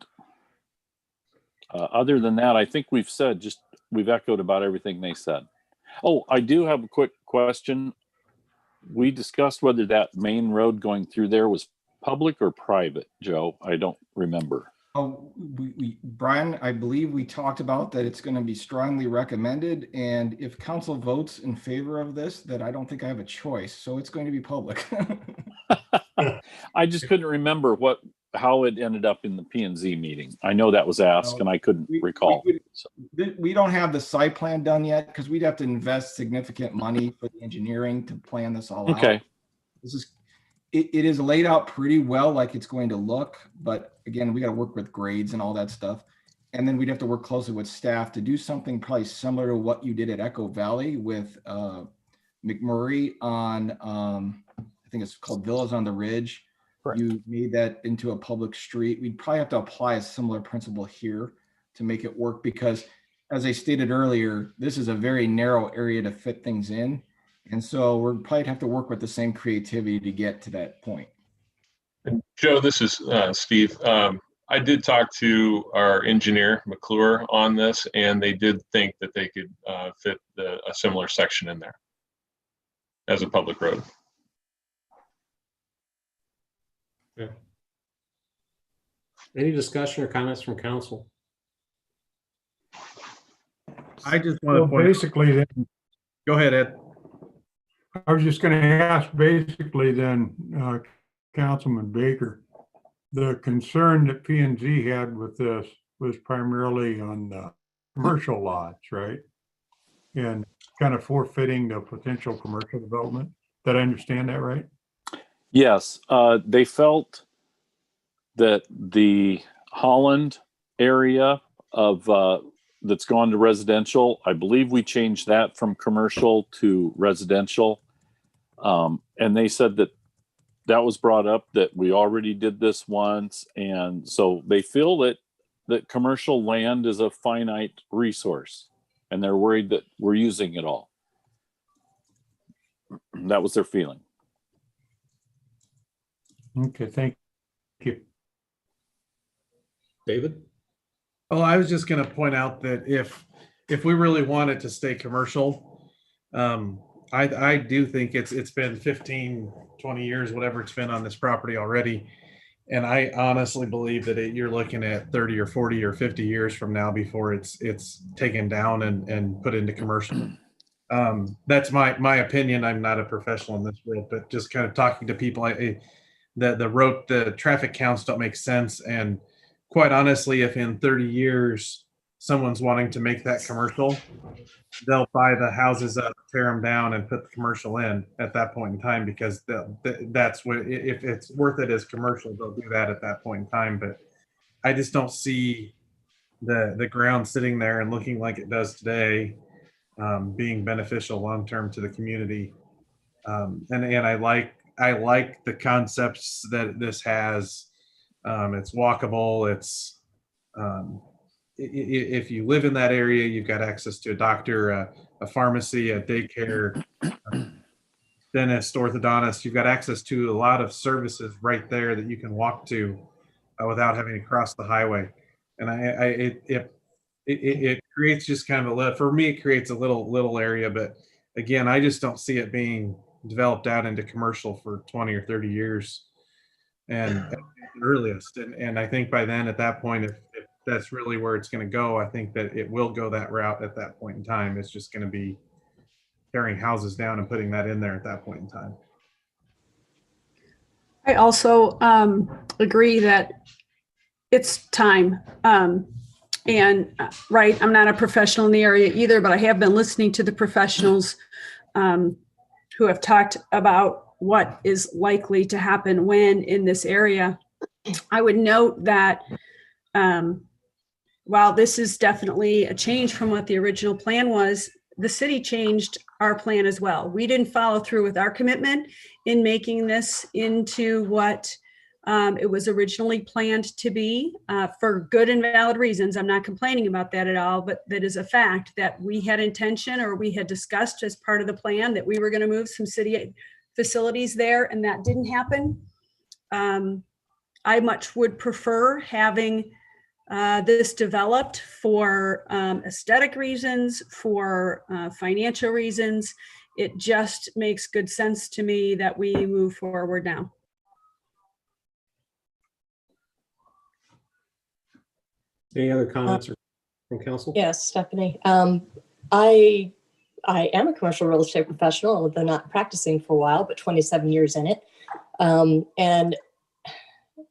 F: Other than that, I think we've echoed about everything they said. Oh, I do have a quick question. We discussed whether that main road going through there was public or private, Joe. I don't remember.
I: Oh, Brian, I believe we talked about that it's going to be strongly recommended. And if council votes in favor of this, that I don't think I have a choice. So it's going to be public.
F: I just couldn't remember how it ended up in the P&Z meeting. I know that was asked and I couldn't recall.
I: We don't have the site plan done yet because we'd have to invest significant money for the engineering to plan this all out.
F: Okay.
I: It is laid out pretty well like it's going to look, but again, we got to work with grades and all that stuff. And then we'd have to work closely with staff to do something probably similar to what you did at Echo Valley with McMurray on, I think it's called Villas on the Ridge. Correct. You made that into a public street. We'd probably have to apply a similar principle here to make it work because, as I stated earlier, this is a very narrow area to fit things in. And so we're probably have to work with the same creativity to get to that point.
H: And Joe, this is Steve. I did talk to our engineer, McClure, on this, and they did think that they could fit a similar section in there as a public road.
C: Okay. Any discussion or comments from council?
L: I just want to point
E: basically then,
L: go ahead, Ed.
E: I was just going to ask basically then, Councilman Baker, the concern that P&Z had with this was primarily on the commercial lots, right? And kind of forfeiting the potential commercial development. Did I understand that right?
F: Yes, they felt that the Holland area of that's gone to residential, I believe we changed that from commercial to residential. And they said that was brought up that we already did this once. And so they feel that commercial land is a finite resource and they're worried that we're using it all. That was their feeling.
E: Okay, thank you.
C: David?
L: Oh, I was just going to point out that if we really want it to stay commercial, I do think it's been 15, 20 years, whatever it's been on this property already. And I honestly believe that you're looking at 30 or 40 or 50 years from now before it's taken down and put into commercial. That's my opinion. I'm not a professional in this world, but just kind of talking to people, the traffic counts don't make sense. And quite honestly, if in 30 years someone's wanting to make that commercial, they'll buy the houses up, tear them down, and put the commercial in at that point in time, because that's what, if it's worth it as commercial, they'll do that at that point in time. But I just don't see the ground sitting there and looking like it does today, being beneficial long term to the community. And I like the concepts that this has. It's walkable. It's if you live in that area, you've got access to a doctor, a pharmacy, a daycare, dentist, orthodontist. You've got access to a lot of services right there that you can walk to without having to cross the highway. And it creates just kind of for me, it creates a little area. But again, I just don't see it being developed out into commercial for 20 or 30 years, and at the earliest. And I think by then, at that point, if that's really where it's going to go, I think that it will go that route at that point in time. It's just going to be tearing houses down and putting that in there at that point in time.
G: I also agree that it's time. Right, I'm not a professional in the area either, but I have been listening to the professionals who have talked about what is likely to happen when in this area. I would note that while this is definitely a change from what the original plan was, the city changed our plan as well. We didn't follow through with our commitment in making this into what it was originally planned to be, for good and valid reasons. I'm not complaining about that at all, but that is a fact that we had intention, or we had discussed as part of the plan, that we were going to move some city facilities there, and that didn't happen. I much would prefer having this developed for aesthetic reasons, for financial reasons. It just makes good sense to me that we move forward now.
C: Any other comments from council?
A: Yes, Stephanie. I am a commercial real estate professional, although not practicing for a while, but 27 years in it. And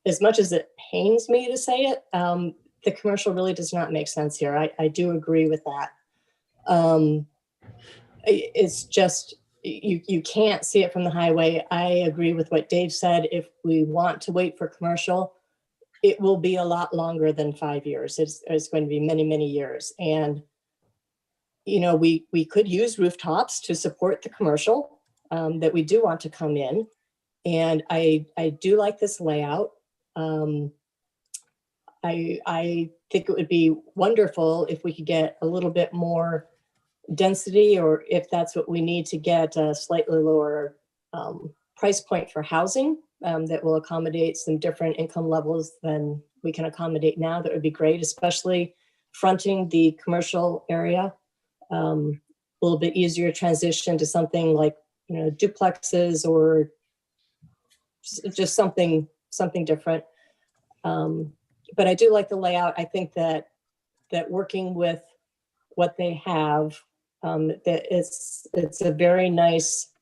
A: as much as it pains me to say it, the commercial really does not make sense here. I do agree with that. It's just, you can't see it from the highway. I agree with what Dave said. If we want to wait for commercial, it will be a lot longer than 5 years. It's going to be many, many years. And, we could use rooftops to support the commercial that we do want to come in. And I do like this layout. I think it would be wonderful if we could get a little bit more density, or if that's what we need to get a slightly lower price point for housing that will accommodate some different income levels than we can accommodate now. That would be great, especially fronting the commercial area. A little bit easier transition to something like, duplexes, or just something different. But I do like the layout. I think that working with what they have, that it's a very nice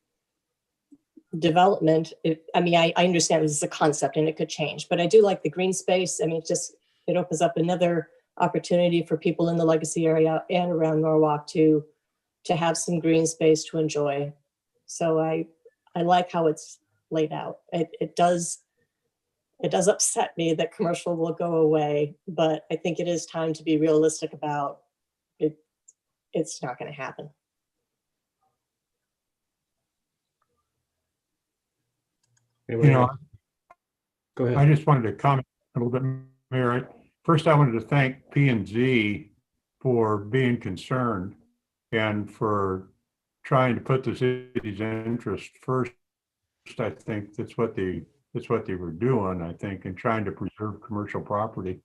A: development. I understand this is a concept and it could change, but I do like the green space. It opens up another opportunity for people in the Legacy area and around Norwalk to have some green space to enjoy. So I like how it's laid out. It does upset me that commercial will go away, but I think it is time to be realistic about it. It's not going to happen.
C: Go ahead.
E: I just wanted to comment a little bit, Mayor. First, I wanted to thank P&Z for being concerned and for trying to put the city's interest first. I think that's what they were doing, I think, and trying to preserve commercial property.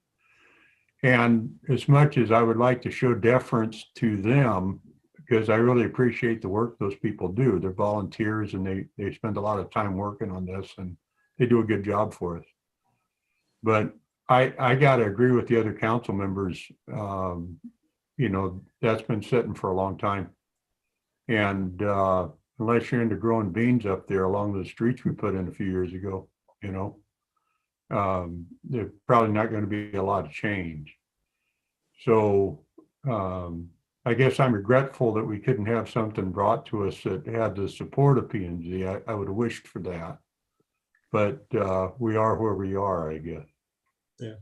E: And as much as I would like to show deference to them, because I really appreciate the work those people do. They're volunteers, and they spend a lot of time working on this, and they do a good job for us. But I got to agree with the other council members. That's been sitting for a long time. And unless you're into growing beans up there along the streets we put in a few years ago, there's probably not going to be a lot of change. So I guess I'm regretful that we couldn't have something brought to us that had the support of P&Z. I would have wished for that, but we are where we are, I guess.
C: Yeah.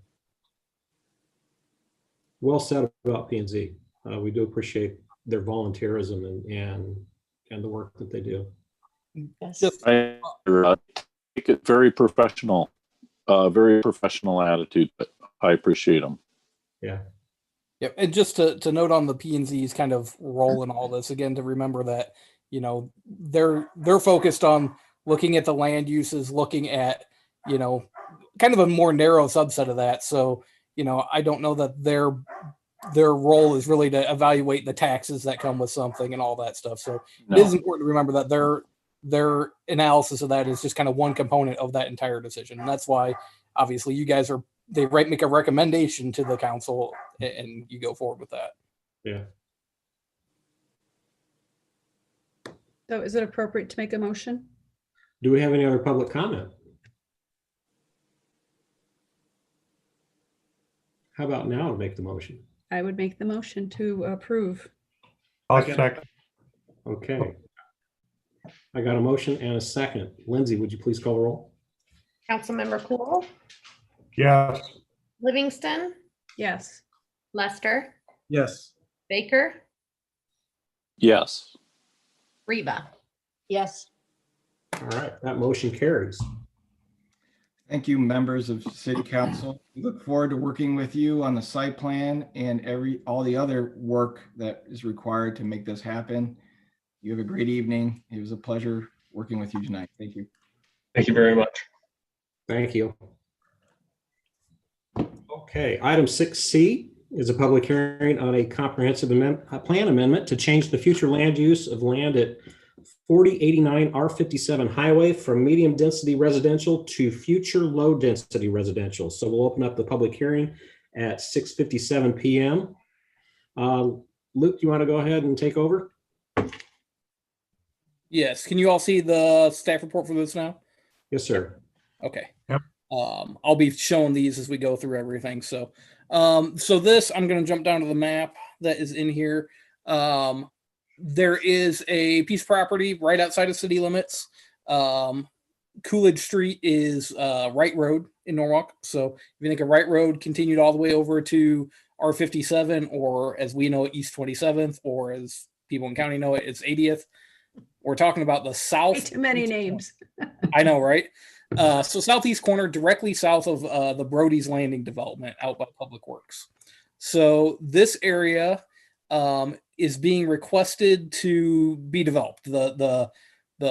C: Well said about P&Z. We do appreciate their volunteerism and the work that they do.
A: Yes.
F: I take it very professional attitude, but I appreciate them.
C: Yeah.
J: Yep. And just to note on the P&Z's kind of role in all this, again, to remember that, you know, they're focused on looking at the land uses, looking at, you know, kind of a more narrow subset of that. So, you know, I don't know that their role is really to evaluate the taxes that come with something and all that stuff. So
F: No.
J: it is important to remember that their analysis of that is just kind of one component of that entire decision. And that's why obviously you guys make a recommendation to the council and you go forward with that.
C: Yeah.
G: So is it appropriate to make a motion?
C: Do we have any other public comment? How about now to make the motion?
G: I would make the motion to approve.
E: I'll second.
C: Okay. I got a motion and a second. Lindsay, would you please call the roll?
D: Councilmember Cool,
E: Yes.
D: Livingston,
G: Yes.
D: Lester,
L: Yes.
D: Baker,
F: Yes.
D: Reba.
A: Yes.
C: All right, that motion carries.
I: Thank you, members of City Council. We look forward to working with you on the site plan and all the other work that is required to make this happen. You have a great evening. It was a pleasure working with you tonight. Thank you.
H: Thank you very much.
C: Thank you. Okay, item 6C is a public hearing on a comprehensive plan amendment to change the future land use of land at 4089 R57 highway from medium density residential to future low density residential. So we'll open up the public hearing at 6:57 p.m. Luke, you want to go ahead and take over?
J: Yes. Can you all see the staff report for this now?
C: Yes, sir.
J: Okay.
E: Yep.
J: I'll be showing these as we go through everything. So, so this, I'm going to jump down to the map that is in here. There is a piece of property right outside of city limits. Coolidge Street is Wright Road in Norwalk. So if you think of Wright Road continued all the way over to R57, or as we know it, East 27th, or as people in county know it, it's 80th. We're talking about the south.
G: Way too many names.
J: I know, right? So southeast corner, directly south of the Brody's Landing development out by Public Works. So this area is being requested to be developed. The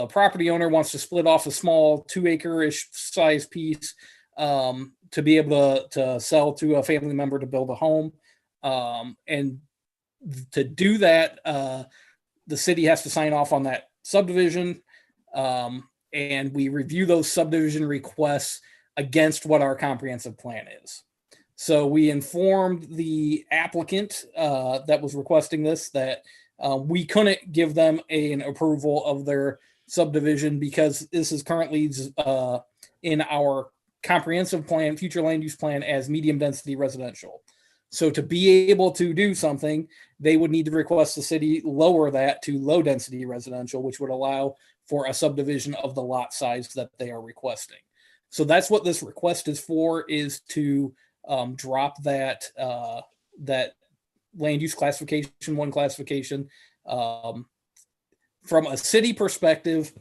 J: property owner wants to split off a small 2-acre-ish size piece to be able to sell to a family member to build a home. And to do that, the city has to sign off on that subdivision. And we review those subdivision requests against what our comprehensive plan is. So we informed the applicant that was requesting this that we couldn't give them an approval of their subdivision because this is currently in our comprehensive plan, future land use plan as medium density residential. So to be able to do something, they would need to request the city lower that to low density residential, which would allow for a subdivision of the lot size that they are requesting. So that's what this request is for, is to drop that that land use classification, 1 classification. From a city perspective,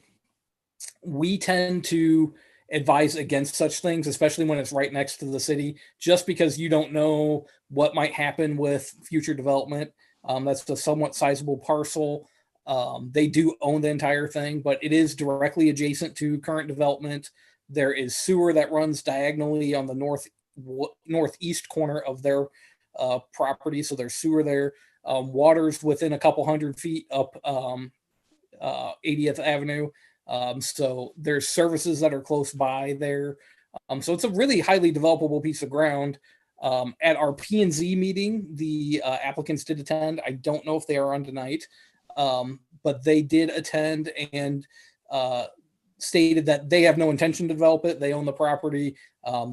J: we tend to advise against such things, especially when it's right next to the city, just because you don't know what might happen with future development. That's a somewhat sizable parcel. They do own the entire thing, but it is directly adjacent to current development. There is sewer that runs diagonally on the northeast corner of their property. So there's sewer there. Water's within a couple hundred feet up 80th Avenue. So there's services that are close by there. So it's a really highly developable piece of ground. At our P&Z meeting, the applicants did attend. I don't know if they are on tonight, but they did attend, and stated that they have no intention to develop it. They own the property.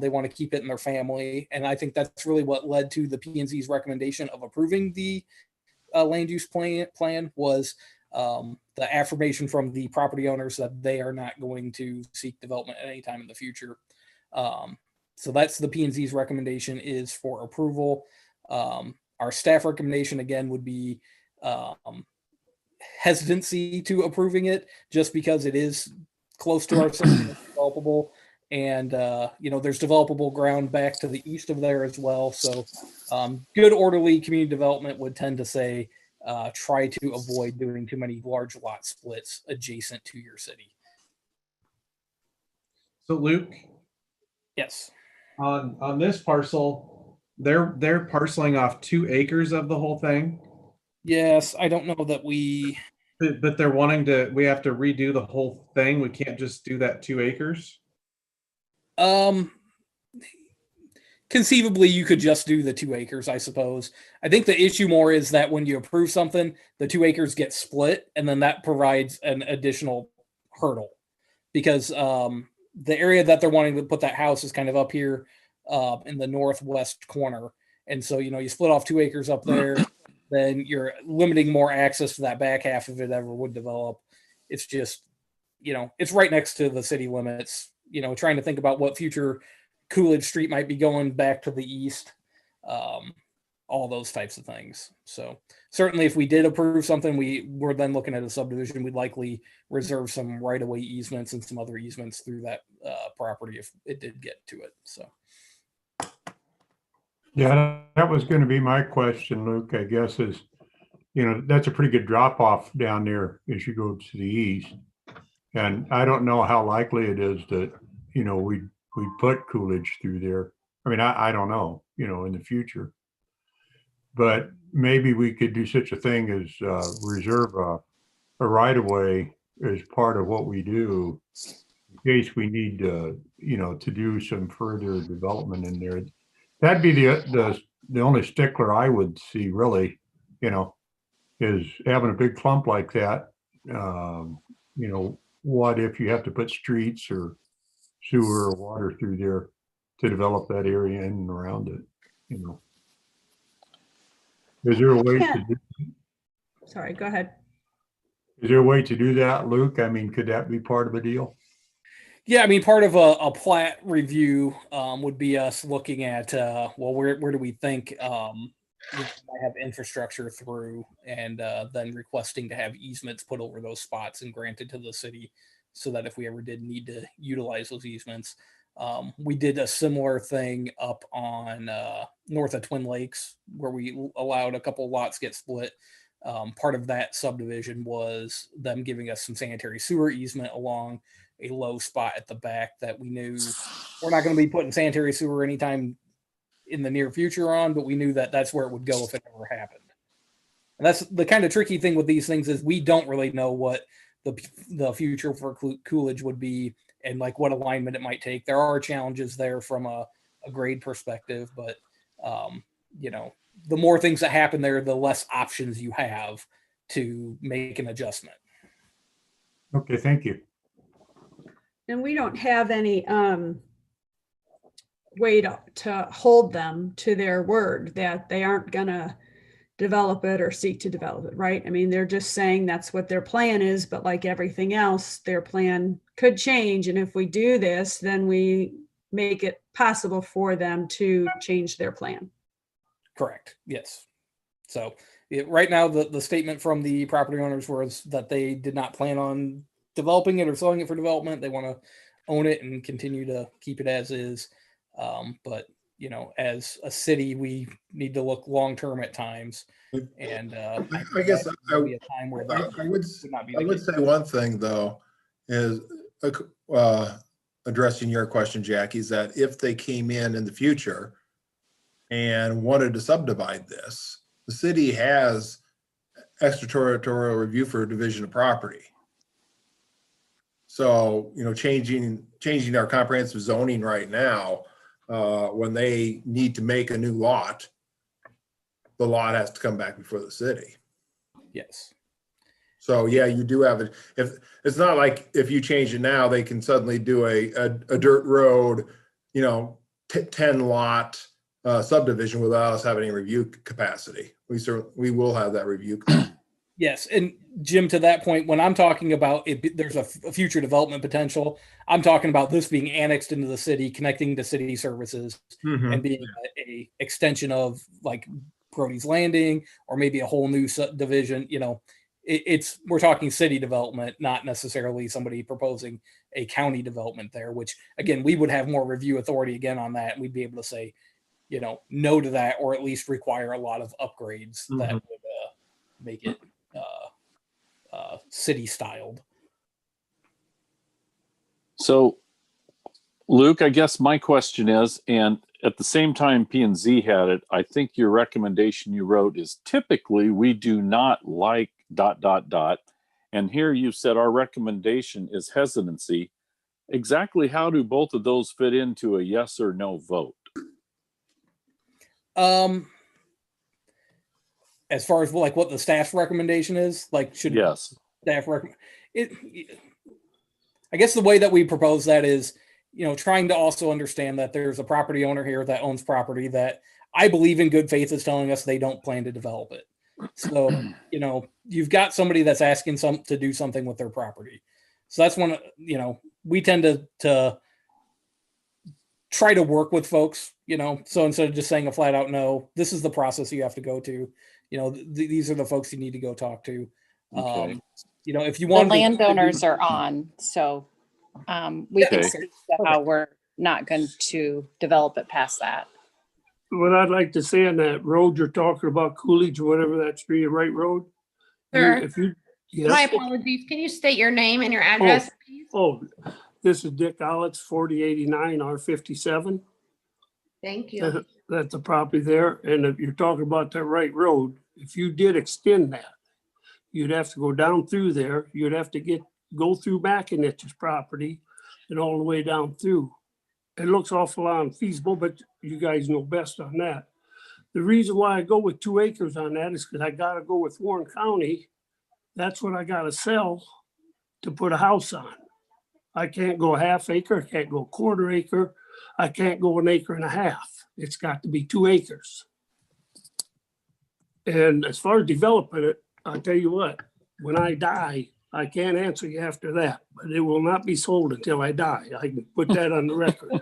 J: They want to keep it in their family. And I think that's really what led to the P&Z's recommendation of approving the land use plan was the affirmation from the property owners that they are not going to seek development at any time in the future. So that's the P&Z's recommendation is for approval. Our staff recommendation again would be hesitancy to approving it just because it is close to our developable, and there's developable ground back to the east of there as well. So good orderly community development would tend to say try to avoid doing too many large lot splits adjacent to your city.
L: So Luke,
J: yes,
L: on this parcel, they're parceling off 2 acres of the whole thing.
J: Yes, I don't know that we.
L: But we have to redo the whole thing. We can't just do that 2 acres.
J: Conceivably, you could just do the 2 acres, I suppose. I think the issue more is that when you approve something, the 2 acres get split, and then that provides an additional hurdle because the area that they're wanting to put that house is kind of up here in the northwest corner. And so, you split off 2 acres up there, then you're limiting more access to that back half if it ever would develop. It's just, it's right next to the city limits, trying to think about what future Coolidge Street might be going back to the east, all those types of things. So certainly if we did approve something, we were then looking at a subdivision, we'd likely reserve some right-of-way easements and some other easements through that property if it did get to it. So.
E: Yeah, that was going to be my question, Luke, I guess is, that's a pretty good drop off down there as you go to the east. And I don't know how likely it is that, we put Coolidge through there. I mean, I don't know, in the future. But maybe we could do such a thing as reserve a right of way as part of what we do in case we need to, to do some further development in there. That'd be the only stickler I would see really, is having a big clump like that. What if you have to put streets or sewer or water through there to develop that area in and around it, Is there a way to do?
G: Sorry, go ahead.
E: Is there a way to do that, Luke? I mean, could that be part of a deal?
J: Yeah, I mean, part of a plat review would be us looking at, where do we think we might have infrastructure through, and then requesting to have easements put over those spots and granted to the city so that if we ever did need to utilize those easements. We did a similar thing up on north of Twin Lakes where we allowed a couple lots get split. Part of that subdivision was them giving us some sanitary sewer easement along a low spot at the back that we knew we're not going to be putting sanitary sewer anytime in the near future on, but we knew that that's where it would go if it ever happened. And that's the kind of tricky thing with these things is we don't really know what the future for Coolidge would be and like what alignment it might take. There are challenges there from a grade perspective, but the more things that happen there, the less options you have to make an adjustment.
E: Okay, thank you.
G: And we don't have any way to hold them to their word that they aren't gonna develop it or seek to develop it, right? I mean, they're just saying that's what their plan is, but like everything else, their plan could change. And if we do this, then we make it possible for them to change their plan.
J: Correct. Yes. So right now, the statement from the property owners was that they did not plan on developing it or selling it for development. They want to own it and continue to keep it as is. But as a city, we need to look long term at times. And
M: I guess I
J: be a time where
M: I would say one thing though is addressing your question, Jackie, is that if they came in the future and wanted to subdivide this, the city has extraterritorial review for division of property. So, changing our comprehensive zoning right now, when they need to make a new lot, the lot has to come back before the city.
J: Yes.
M: So yeah, you do have it. If it's not like if you change it now, they can suddenly do a dirt road, 10 lot subdivision without us having any review capacity. We will have that review.
J: Yes, and Jim, to that point, when I'm talking about it, there's a future development potential. I'm talking about this being annexed into the city, connecting to city services, and being a extension of like Brody's Landing, or maybe a whole new subdivision. We're talking city development, not necessarily somebody proposing a county development there. Which again, we would have more review authority again on that, and we'd be able to say, no to that, or at least require a lot of upgrades that would make it city styled.
F: So, Luke, I guess my question is, and at the same time P&Z had it, I think your recommendation you wrote is typically we do not like ... And here you said our recommendation is hesitancy. Exactly how do both of those fit into a yes or no vote?
J: As far as like what the staff's recommendation is, like should staff recommend it? I guess the way that we propose that is, trying to also understand that there's a property owner here that owns property that I believe in good faith is telling us they don't plan to develop it. So, you've got somebody that's asking to do something with their property. So that's one, we tend to try to work with folks, so instead of just saying a flat out no, this is the process you have to go to. These are the folks you need to go talk to.
F: Okay.
J: If you want,
N: the landowners are on, so we can see how we're not going to develop it past that.
O: What I'd like to say on that road you're talking about, Coolidge or whatever that street, Wright Road.
D: Sir,
O: Yes.
D: my apologies. Can you state your name and your address, please?
O: Oh, this is Dick Olitz, 4089 R57.
D: Thank you.
O: That's the property there. And if you're talking about that Wright Road, if you did extend that, you'd have to go down through there. You'd have to go through Mackinitch's property and all the way down through. It looks awful unfeasible, but you guys know best on that. The reason why I go with 2 acres on that is because I got to go with Warren County. That's what I got to sell to put a house on. I can't go a half acre. I can't go a quarter acre. I can't go 1.5 acres. It's got to be 2 acres. And as far as developing it, I'll tell you what, when I die, I can't answer you after that, but it will not be sold until I die. I can put that on the record.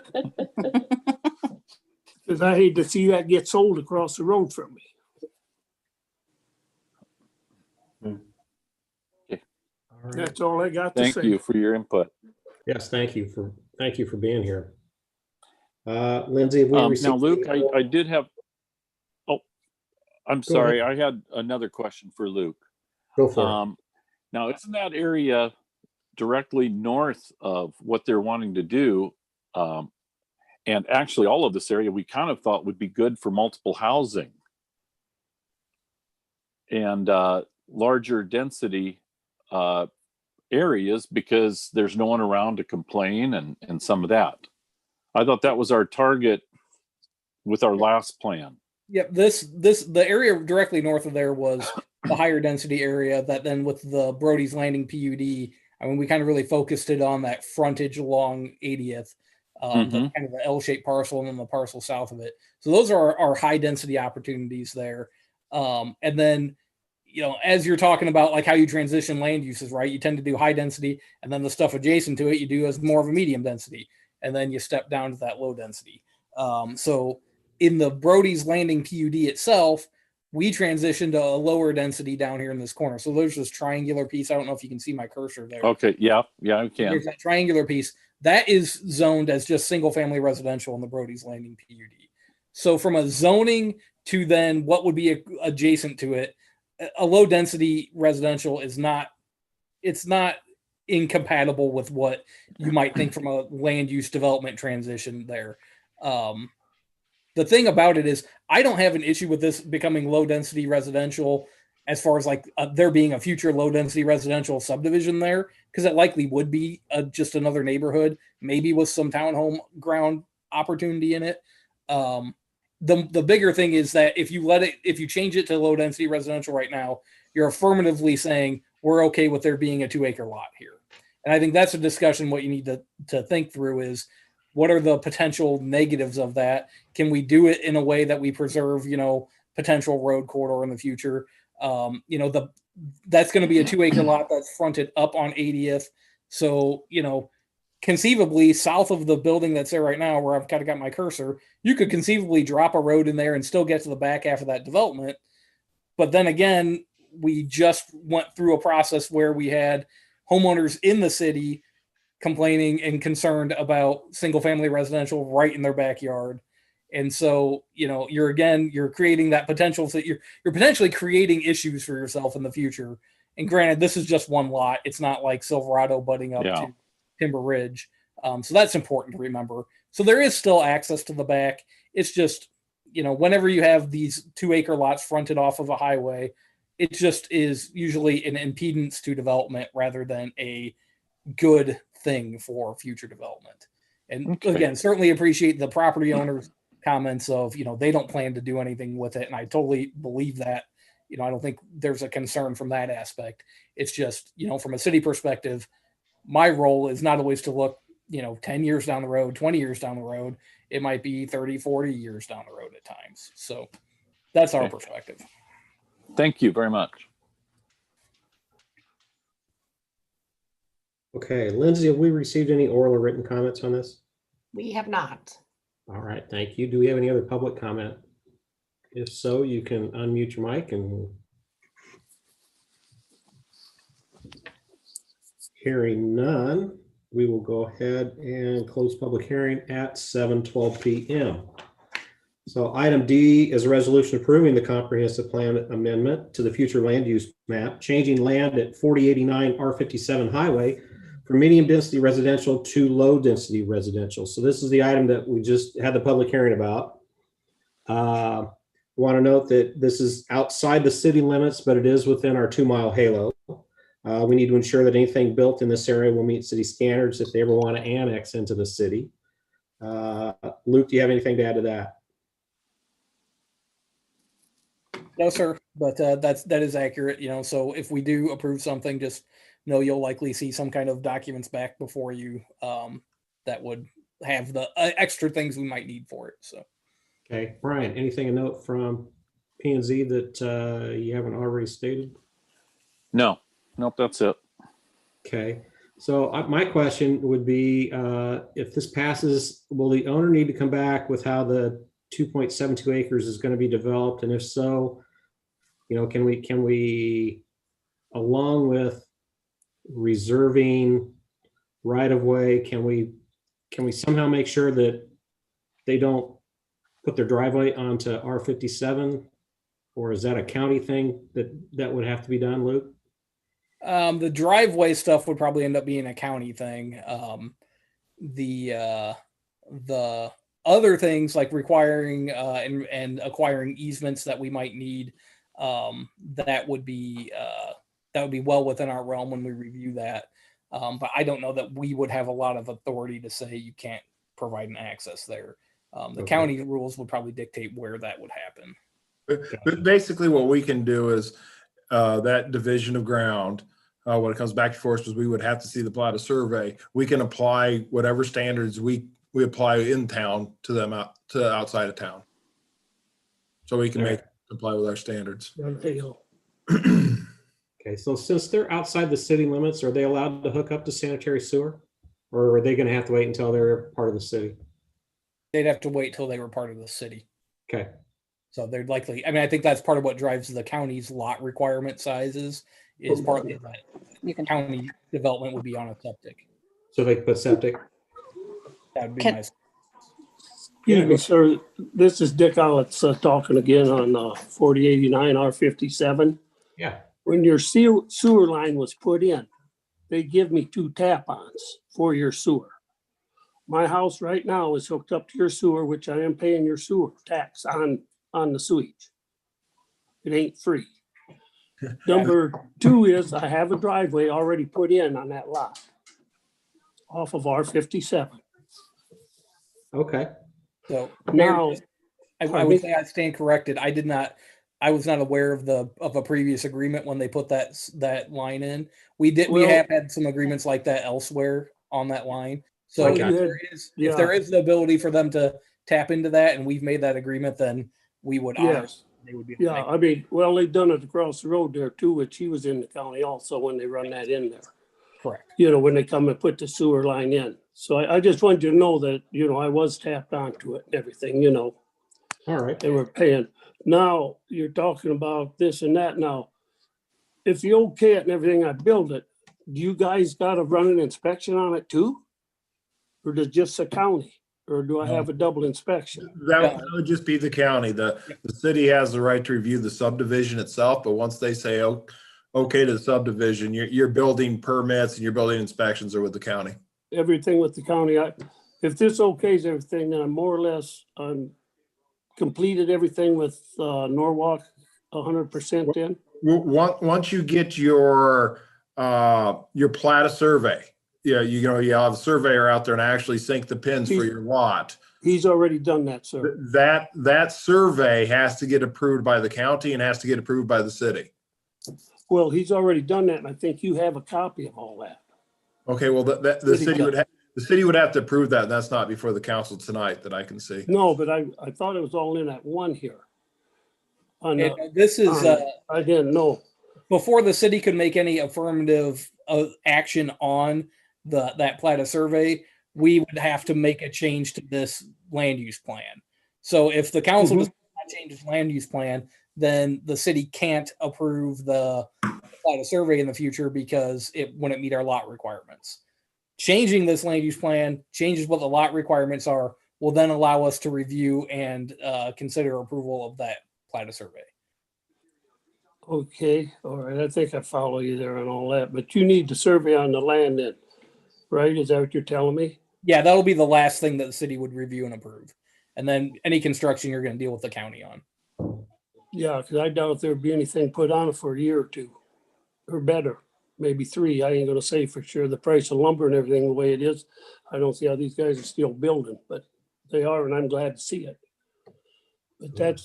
O: Because I hate to see that get sold across the road from me.
F: Okay.
C: All right.
O: That's all I got to say.
F: Thank you for your input.
C: Yes, thank you for being here. Lindsay, have we received
F: now, Luke, I did have. Oh, I'm sorry. I had another question for Luke.
C: Go for it.
F: Now, isn't that area directly north of what they're wanting to do? And actually, all of this area we kind of thought would be good for multiple housing and larger density areas, because there's no one around to complain and some of that. I thought that was our target with our last plan.
J: Yep. The area directly north of there was the higher density area that then with the Brody's Landing PUD, I mean, we kind of really focused it on that frontage along 80th, the kind of the L-shaped parcel and then the parcel south of it. So those are our high density opportunities there. And then, as you're talking about like how you transition land uses, right? You tend to do high density, and then the stuff adjacent to it, you do as more of a medium density, and then you step down to that low density. So in the Brody's Landing PUD itself, we transitioned to a lower density down here in this corner. So there's this triangular piece. I don't know if you can see my cursor there.
F: Okay. Yeah, I can.
J: There's that triangular piece that is zoned as just single family residential in the Brody's Landing PUD. So from a zoning to then what would be adjacent to it, a low density residential is not, it's not incompatible with what you might think from a land use development transition there. The thing about it is I don't have an issue with this becoming low density residential as far as like there being a future low density residential subdivision there, because it likely would be just another neighborhood, maybe with some townhome ground opportunity in it. The bigger thing is that if you change it to low density residential right now, you're affirmatively saying we're okay with there being a 2-acre lot here. And I think that's a discussion. What you need to think through is, what are the potential negatives of that? Can we do it in a way that we preserve, potential road corridor in the future? That's going to be a 2-acre lot that's fronted up on 80th. So, conceivably south of the building that's there right now, where I've kind of got my cursor, you could conceivably drop a road in there and still get to the back half of that development. But then again, we just went through a process where we had homeowners in the city complaining and concerned about single family residential right in their backyard. And so, you're creating that potential that you're potentially creating issues for yourself in the future. And granted, this is just one lot. It's not like Silverado butting up to Timber Ridge. So that's important to remember. So there is still access to the back. It's just, whenever you have these 2-acre lots fronted off of a highway, it just is usually an impedance to development rather than a good thing for future development. And again, certainly appreciate the property owners' comments of, they don't plan to do anything with it. And I totally believe that. I don't think there's a concern from that aspect. It's just, from a city perspective, my role is not always to look, 10 years down the road, 20 years down the road. It might be 30, 40 years down the road at times. So that's our perspective.
F: Thank you very much.
C: Okay, Lindsay, have we received any oral or written comments on this?
D: We have not.
C: All right, thank you. Do we have any other public comment? If so, you can unmute your mic and hearing none, we will go ahead and close public hearing at 7:12 p.m. So item D is a resolution approving the comprehensive plan amendment to the future land use map, changing land at 4089 R57 highway from medium density residential to low density residential. So this is the item that we just had the public hearing about. Want to note that this is outside the city limits, but it is within our 2-mile halo. We need to ensure that anything built in this area will meet city standards if they ever want to annex into the city. Luke, do you have anything to add to that?
J: No, sir, but that is accurate. So if we do approve something, just know you'll likely see some kind of documents back before you that would have the extra things we might need for it. So,
C: okay, Brian, anything to note from P&Z that you haven't already stated?
F: No, nope, that's it.
C: Okay, so my question would be, if this passes, will the owner need to come back with how the 2.72 acres is going to be developed? And if so, can we, along with reserving right of way, can we somehow make sure that they don't put their driveway onto R57, or is that a county thing that would have to be done, Luke?
J: The driveway stuff would probably end up being a county thing. The other things like requiring and acquiring easements that we might need, that would be well within our realm when we review that. But I don't know that we would have a lot of authority to say you can't provide an access there. The county rules would probably dictate where that would happen.
M: But basically what we can do is that division of ground, when it comes back to us, we would have to see the plat of survey. We can apply whatever standards we apply in town to them to outside of town. So we can comply with our standards.
C: Okay, so since they're outside the city limits, are they allowed to hook up to sanitary sewer? Or are they going to have to wait until they're part of the city?
J: They'd have to wait till they were part of the city.
C: Okay.
J: So they're likely, I think that's part of what drives the county's lot requirement sizes, is partly that county development would be on a septic.
C: So they put septic?
J: That would be nice.
O: Excuse me, sir. This is Dick Owitz talking again on 4089 R57.
C: Yeah.
O: When your sewer line was put in, they give me 2 tap-ons for your sewer. My house right now is hooked up to your sewer, which I am paying your sewer tax on the sewage. It ain't free. Number 2 is I have a driveway already put in on that lot off of R57.
C: Okay.
J: So
O: now
J: I would say I stand corrected. I did not I was not aware of a previous agreement when they put that line in. We
O: Well-
J: have had some agreements like that elsewhere on that line. So
O: Well,
J: if there is the ability for them to tap into that and we've made that agreement, then we would honor.
O: Yes.
J: They would be able to
O: Yeah,
J: make
O: I mean, well, they've done it across the road there too, which he was in the county also when they run that in there.
J: correct.
O: You know, when they come and put the sewer line in. So I just wanted you to know that, you know, I was tapped onto it and everything, you know,
C: All right.
O: they were paying. Now, you're talking about this and that now. If you okay it and everything, I build it, do you guys gotta run an inspection on it too? Or does just the county? Or do I have a double inspection?
M: That would just be the county. The city has the right to review the subdivision itself, but once they say, okay to the subdivision, your building permits and your building inspections are with the county.
O: Everything with the county, if this okays everything, then I'm more or less, completed everything with, Norwalk 100% then?
M: Once you get your plat of survey, you have a surveyor out there and actually sink the pins for your lot.
O: He's already done that, sir.
M: That survey has to get approved by the county and has to get approved by the city.
O: Well, he's already done that, and I think you have a copy of all that.
M: Okay, well, the city would have to approve that, and that's not before the council tonight that I can see.
O: No, but I thought it was all in that one here.
J: This is
O: I didn't know.
J: Before the city could make any affirmative action on that plat of survey, we would have to make a change to this land use plan. So if the council does not change its land use plan, then the city can't approve the plat of survey in the future because it wouldn't meet our lot requirements. Changing this land use plan changes what the lot requirements are, will then allow us to review and consider approval of that plat of survey.
O: Okay, all right, I think I follow you there on all that, but you need the survey on the land then, right? Is that what you're telling me?
J: Yeah, that'll be the last thing that the city would review and approve. And then any construction you're going to deal with the county on.
O: Yeah, because I doubt there'd be anything put on it for a year or two, or better, maybe 3. I ain't gonna say for sure. The price of lumber and everything the way it is, I don't see how these guys are still building, but they are, and I'm glad to see it. But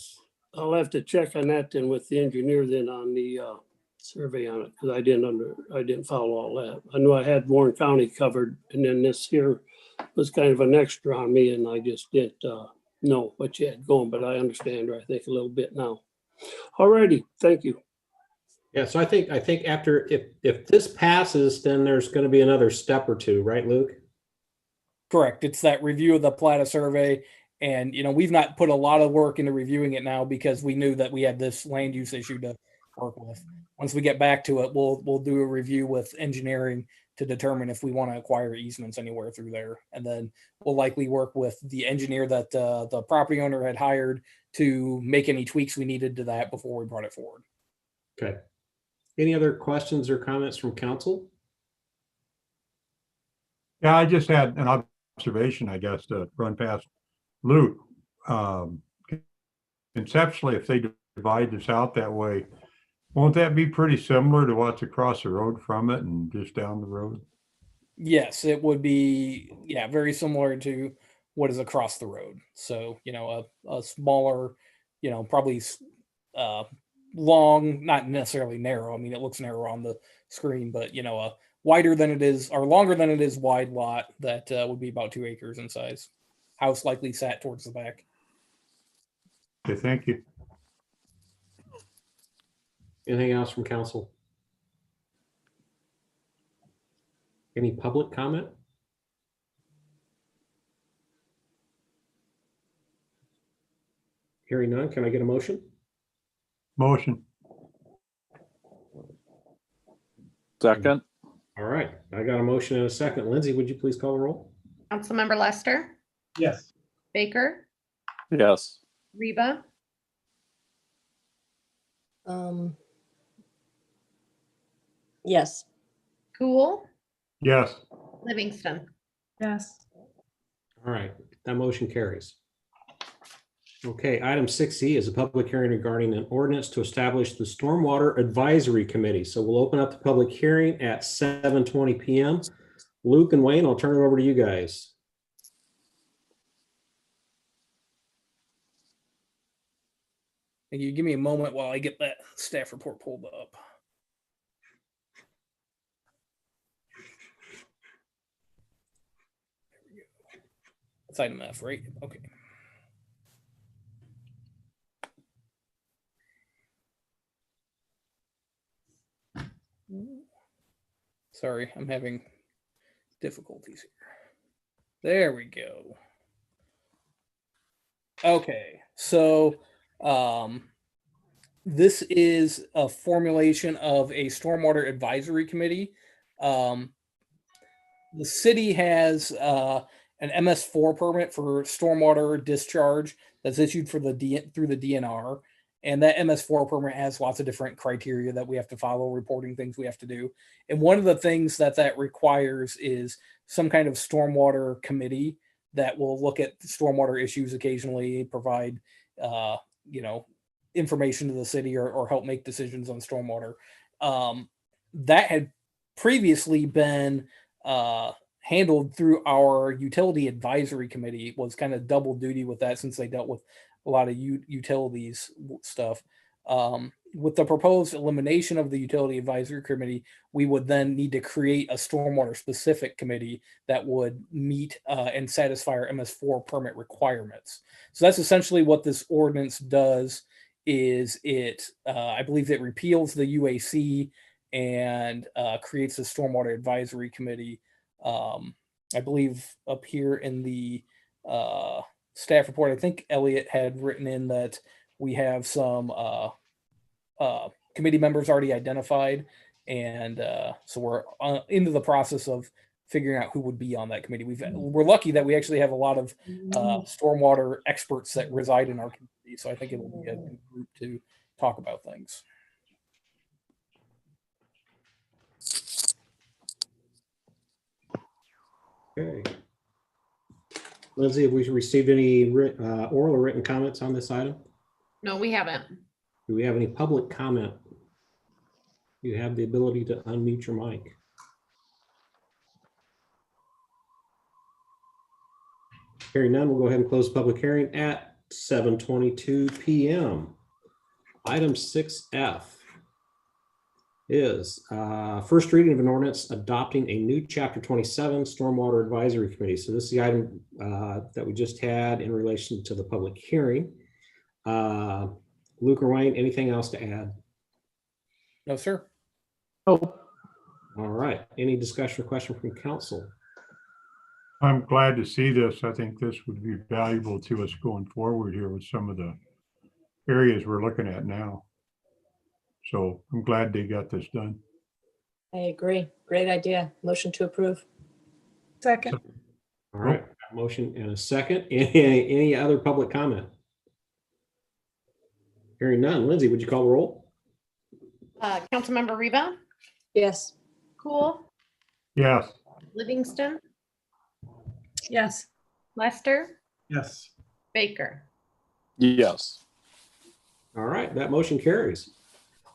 O: I'll have to check on that then with the engineer then on the survey on it, because I didn't follow all that. I knew I had Warren County covered, and then this here was kind of an extra on me, and I just didn't know what you had going, but I understand, I think, a little bit now. All righty, thank you.
C: Yeah, so I think after, if this passes, then there's going to be another step or two, right, Luke?
J: Correct. It's that review of the plat of survey. And, we've not put a lot of work into reviewing it now because we knew that we had this land use issue to work with. Once we get back to it, we'll do a review with engineering to determine if we want to acquire easements anywhere through there. And then we'll likely work with the engineer that the property owner had hired to make any tweaks we needed to that before we brought it forward.
C: Okay. Any other questions or comments from council?
E: Yeah, I just had an observation, I guess, to run past Luke. Conceptually, if they divide this out that way, won't that be pretty similar to what's across the road from it and just down the road?
J: Yes, it would be, very similar to what is across the road. So, a smaller, probably long, not necessarily narrow. I mean, it looks narrow on the screen, but, a wider than it is, or longer than it is wide lot that would be about 2 acres in size. House likely sat towards the back.
E: Okay, thank you.
C: Anything else from council? Any public comment? Hearing none, can I get a motion?
E: Motion.
F: Second.
C: All right, I got a motion and a second. Lindsay, would you please call the roll?
D: Councilmember Lester,
L: Yes.
D: Baker,
F: Yes.
D: Reba,
A: Yes.
D: Cool,
E: Yes.
D: Livingston.
G: Yes.
C: All right, that motion carries. Okay, item 6E is a public hearing regarding an ordinance to establish the Stormwater Advisory Committee. So we'll open up the public hearing at 7:20 p.m. Luke and Wayne, I'll turn it over to you guys.
J: Thank you. Give me a moment while I get that staff report pulled up. There we go. That's item F, right? Okay. Sorry, I'm having difficulties here. There we go. Okay, so this is a formulation of a stormwater advisory committee. The city has an MS4 permit for stormwater discharge that's issued for through the DNR. And that MS4 permit has lots of different criteria that we have to follow, reporting things we have to do. And one of the things that requires is some kind of stormwater committee that will look at stormwater issues occasionally, provide, information to the city or help make decisions on stormwater. That had previously been handled through our utility advisory committee. It was kind of double duty with that since they dealt with a lot of utilities stuff. With the proposed elimination of the utility advisory committee, we would then need to create a stormwater specific committee that would meet and satisfy our MS4 permit requirements. So that's essentially what this ordinance does. Is it? I believe it repeals the UAC and creates a stormwater advisory committee. I believe up here in the staff report, I think Elliot had written in that we have some committee members already identified, and so we're into the process of figuring out who would be on that committee. We're lucky that we actually have a lot of stormwater experts that reside in our community, so I think it will be a good group to talk about things.
C: Okay. Lindsay, have we received any oral or written comments on this item?
D: No, we haven't.
C: Do we have any public comment? You have the ability to unmute your mic. Hearing none, we'll go ahead and close the public hearing at 7:22 p.m. Item 6F is first reading of an ordinance adopting a new Chapter 27 Stormwater Advisory Committee. So this is the item that we just had in relation to the public hearing. Luke or Wayne, anything else to add?
J: No, sir.
B: Oh,
C: All right. Any discussion or question from council?
E: I'm glad to see this. I think this would be valuable to us going forward here with some of the areas we're looking at now. So I'm glad they got this done.
A: I agree. Great idea. Motion to approve.
G: Second.
C: All right. Motion and a second. Any other public comment? Hearing none. Lindsay, would you call the roll?
D: Councilmember Riva,
A: Yes.
D: Cool,
E: Yes.
D: Livingston,
G: Yes.
D: Lester,
L: Yes.
D: Baker.
F: Yes.
C: All right. That motion carries.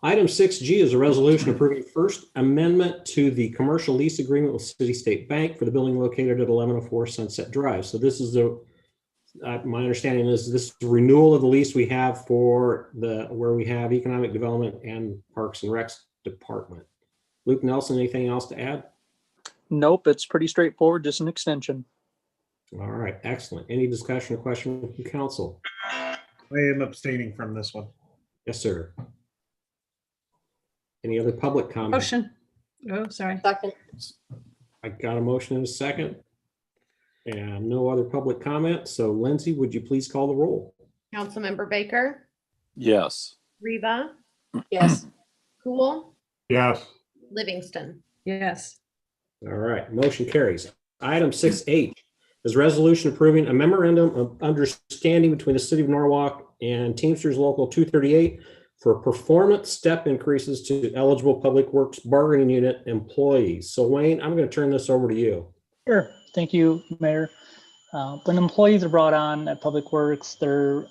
C: Item 6G is a resolution approving first amendment to the commercial lease agreement with City State Bank for the building located at 1104 Sunset Drive. So this is my understanding is this is the renewal of the lease we have for where we have economic development and Parks and Recs department. Luke Nelson, anything else to add?
B: nope, it's pretty straightforward, just an extension.
C: All right, excellent. Any discussion or question from council?
L: I am abstaining from this one.
C: Yes, sir. Any other public comment?
G: Motion. Oh, sorry.
A: Second.
C: I got a motion in a second. And no other public comment. So Lindsay, would you please call the roll?
D: Councilmember Baker,
F: Yes.
D: Riva,
A: Yes.
D: Cool,
E: Yes.
D: Livingston.
G: Yes.
C: All right, motion carries. Item 6H is resolution approving a memorandum of understanding between the City of Norwalk and Teamsters Local 238 for performance step increases to eligible Public Works bargaining unit employees. So Wayne, I'm going to turn this over to you.
P: Sure. Thank you, Mayor. When employees are brought on at Public Works, they're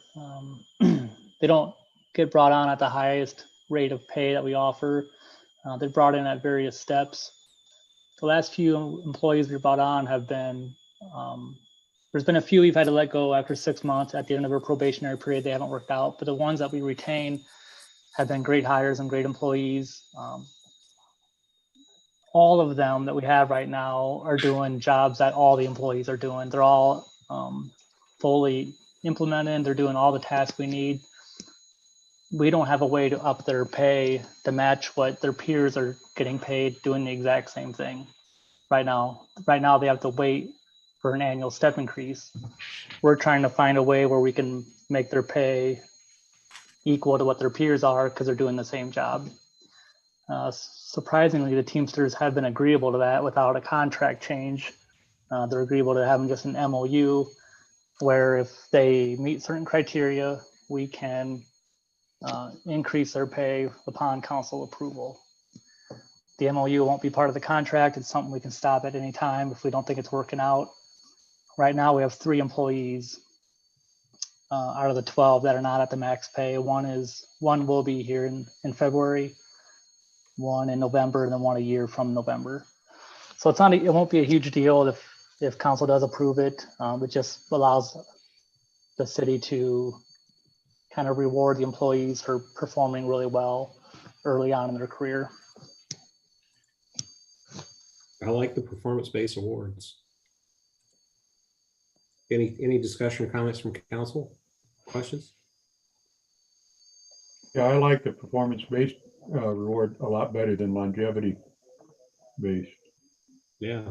P: they don't get brought on at the highest rate of pay that we offer. They're brought in at various steps. The last few employees we brought on have been There's been a few we've had to let go after 6 months at the end of a probationary period. They haven't worked out, but the ones that we retain have been great hires and great employees. All of them that we have right now are doing jobs that all the employees are doing. They're all fully implemented. They're doing all the tasks we need. We don't have a way to up their pay to match what their peers are getting paid doing the exact same thing right now. Right now, they have to wait for an annual step increase. We're trying to find a way where we can make their pay equal to what their peers are because they're doing the same job. Surprisingly, the Teamsters have been agreeable to that without a contract change. They're agreeable to having just an MOU where if they meet certain criteria, we can increase their pay upon council approval. The MOU won't be part of the contract. It's something we can stop at any time if we don't think it's working out. Right now, we have 3 employees out of the 12 that are not at the max pay. One will be here in February, one in November, and then one a year from November. So it won't be a huge deal if council does approve it. It just allows the city to kind of reward the employees for performing really well early on in their career.
C: I like the performance-based awards. Any discussion or comments from council? Questions?
E: Yeah, I like the performance-based reward a lot better than longevity-based.
C: Yeah.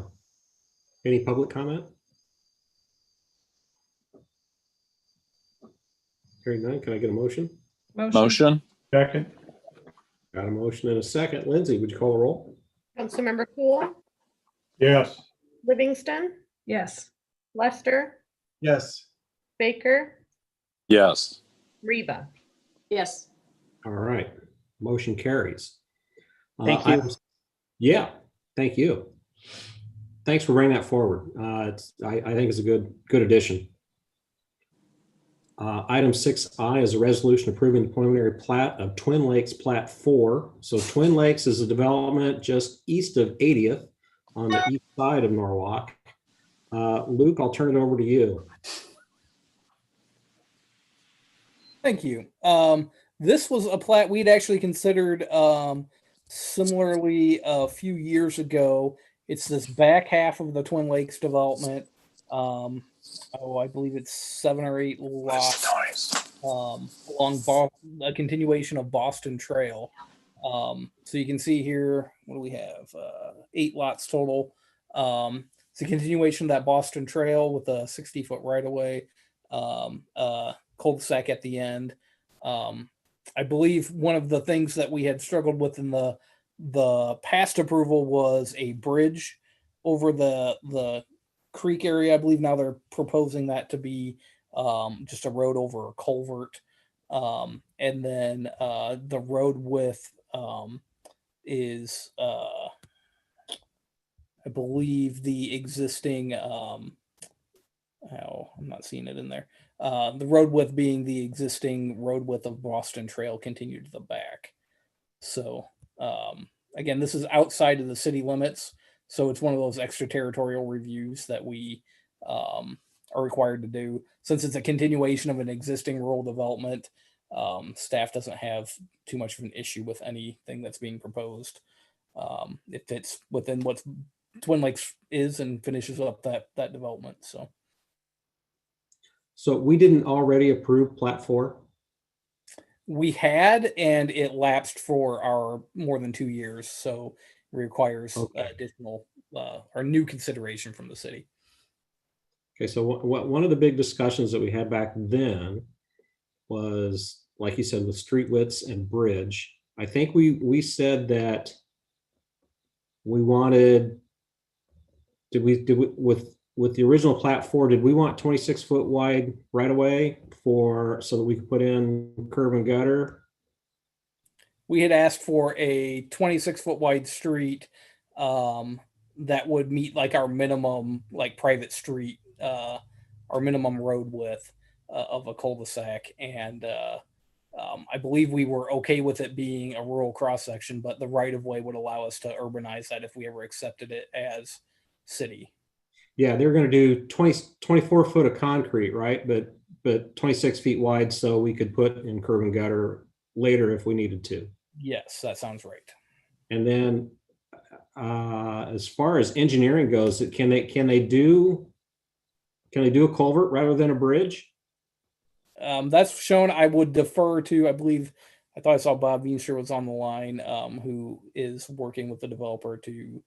C: Any public comment? Hearing none, can I get a motion?
F: Motion.
E: Second.
C: Got a motion and a second. Lindsay, would you call the roll?
D: Councilmember Cool,
E: Yes.
D: Livingston,
G: Yes.
D: Lester,
L: Yes.
D: Baker,
F: Yes.
D: Reba.
A: Yes.
C: All right. Motion carries.
P: Thank you.
C: Yeah, thank you. Thanks for bringing that forward. I think it's a good addition. Item 6I is a resolution approving the preliminary plat of Twin Lakes Plat 4. So Twin Lakes is a development just east of 80th on the east side of Norwalk. Luke, I'll turn it over to you.
J: Thank you. This was a plat we'd actually considered similarly a few years ago. It's this back half of the Twin Lakes development. I believe it's 7 or 8 lots along a continuation of Boston Trail. So you can see here, what do we have? 8 lots total. It's a continuation of that Boston Trail with a 60-foot right-of-way, cul-de-sac at the end. I believe one of the things that we had struggled with in the past approval was a bridge over the creek area. I believe now they're proposing that to be just a road over a culvert. And then the road width is I believe the existing I'm not seeing it in there. The road width being the existing road width of Boston Trail continued to the back. So again, this is outside of the city limits. So it's one of those extraterritorial reviews that we are required to do. Since it's a continuation of an existing rural development, staff doesn't have too much of an issue with anything that's being proposed. It fits within what Twin Lakes is and finishes up that development.
C: So we didn't already approve Plat 4?
J: We had, and it lapsed for our more than 2 years. So it requires additional or new consideration from the city.
C: Okay, so one of the big discussions that we had back then was, like you said, with street widths and bridge. I think we said that we wanted, did we with the original Plat 4, did we want 26-foot wide right away so that we could put in curb and gutter?
J: We had asked for a 26-foot wide street that would meet like our minimum like private street, our minimum road width of a cul-de-sac. And I believe we were okay with it being a rural cross section, but the right of way would allow us to urbanize that if we ever accepted it as city.
C: Yeah, they're going to do 24 foot of concrete, right? But 26 feet wide, so we could put in curb and gutter later if we needed to.
J: Yes, that sounds right.
C: And then as far as engineering goes, can they do a culvert rather than a bridge?
J: That's shown. I would defer to, I believe, I thought I saw Bob Veenstra was on the line, who is working with the developer to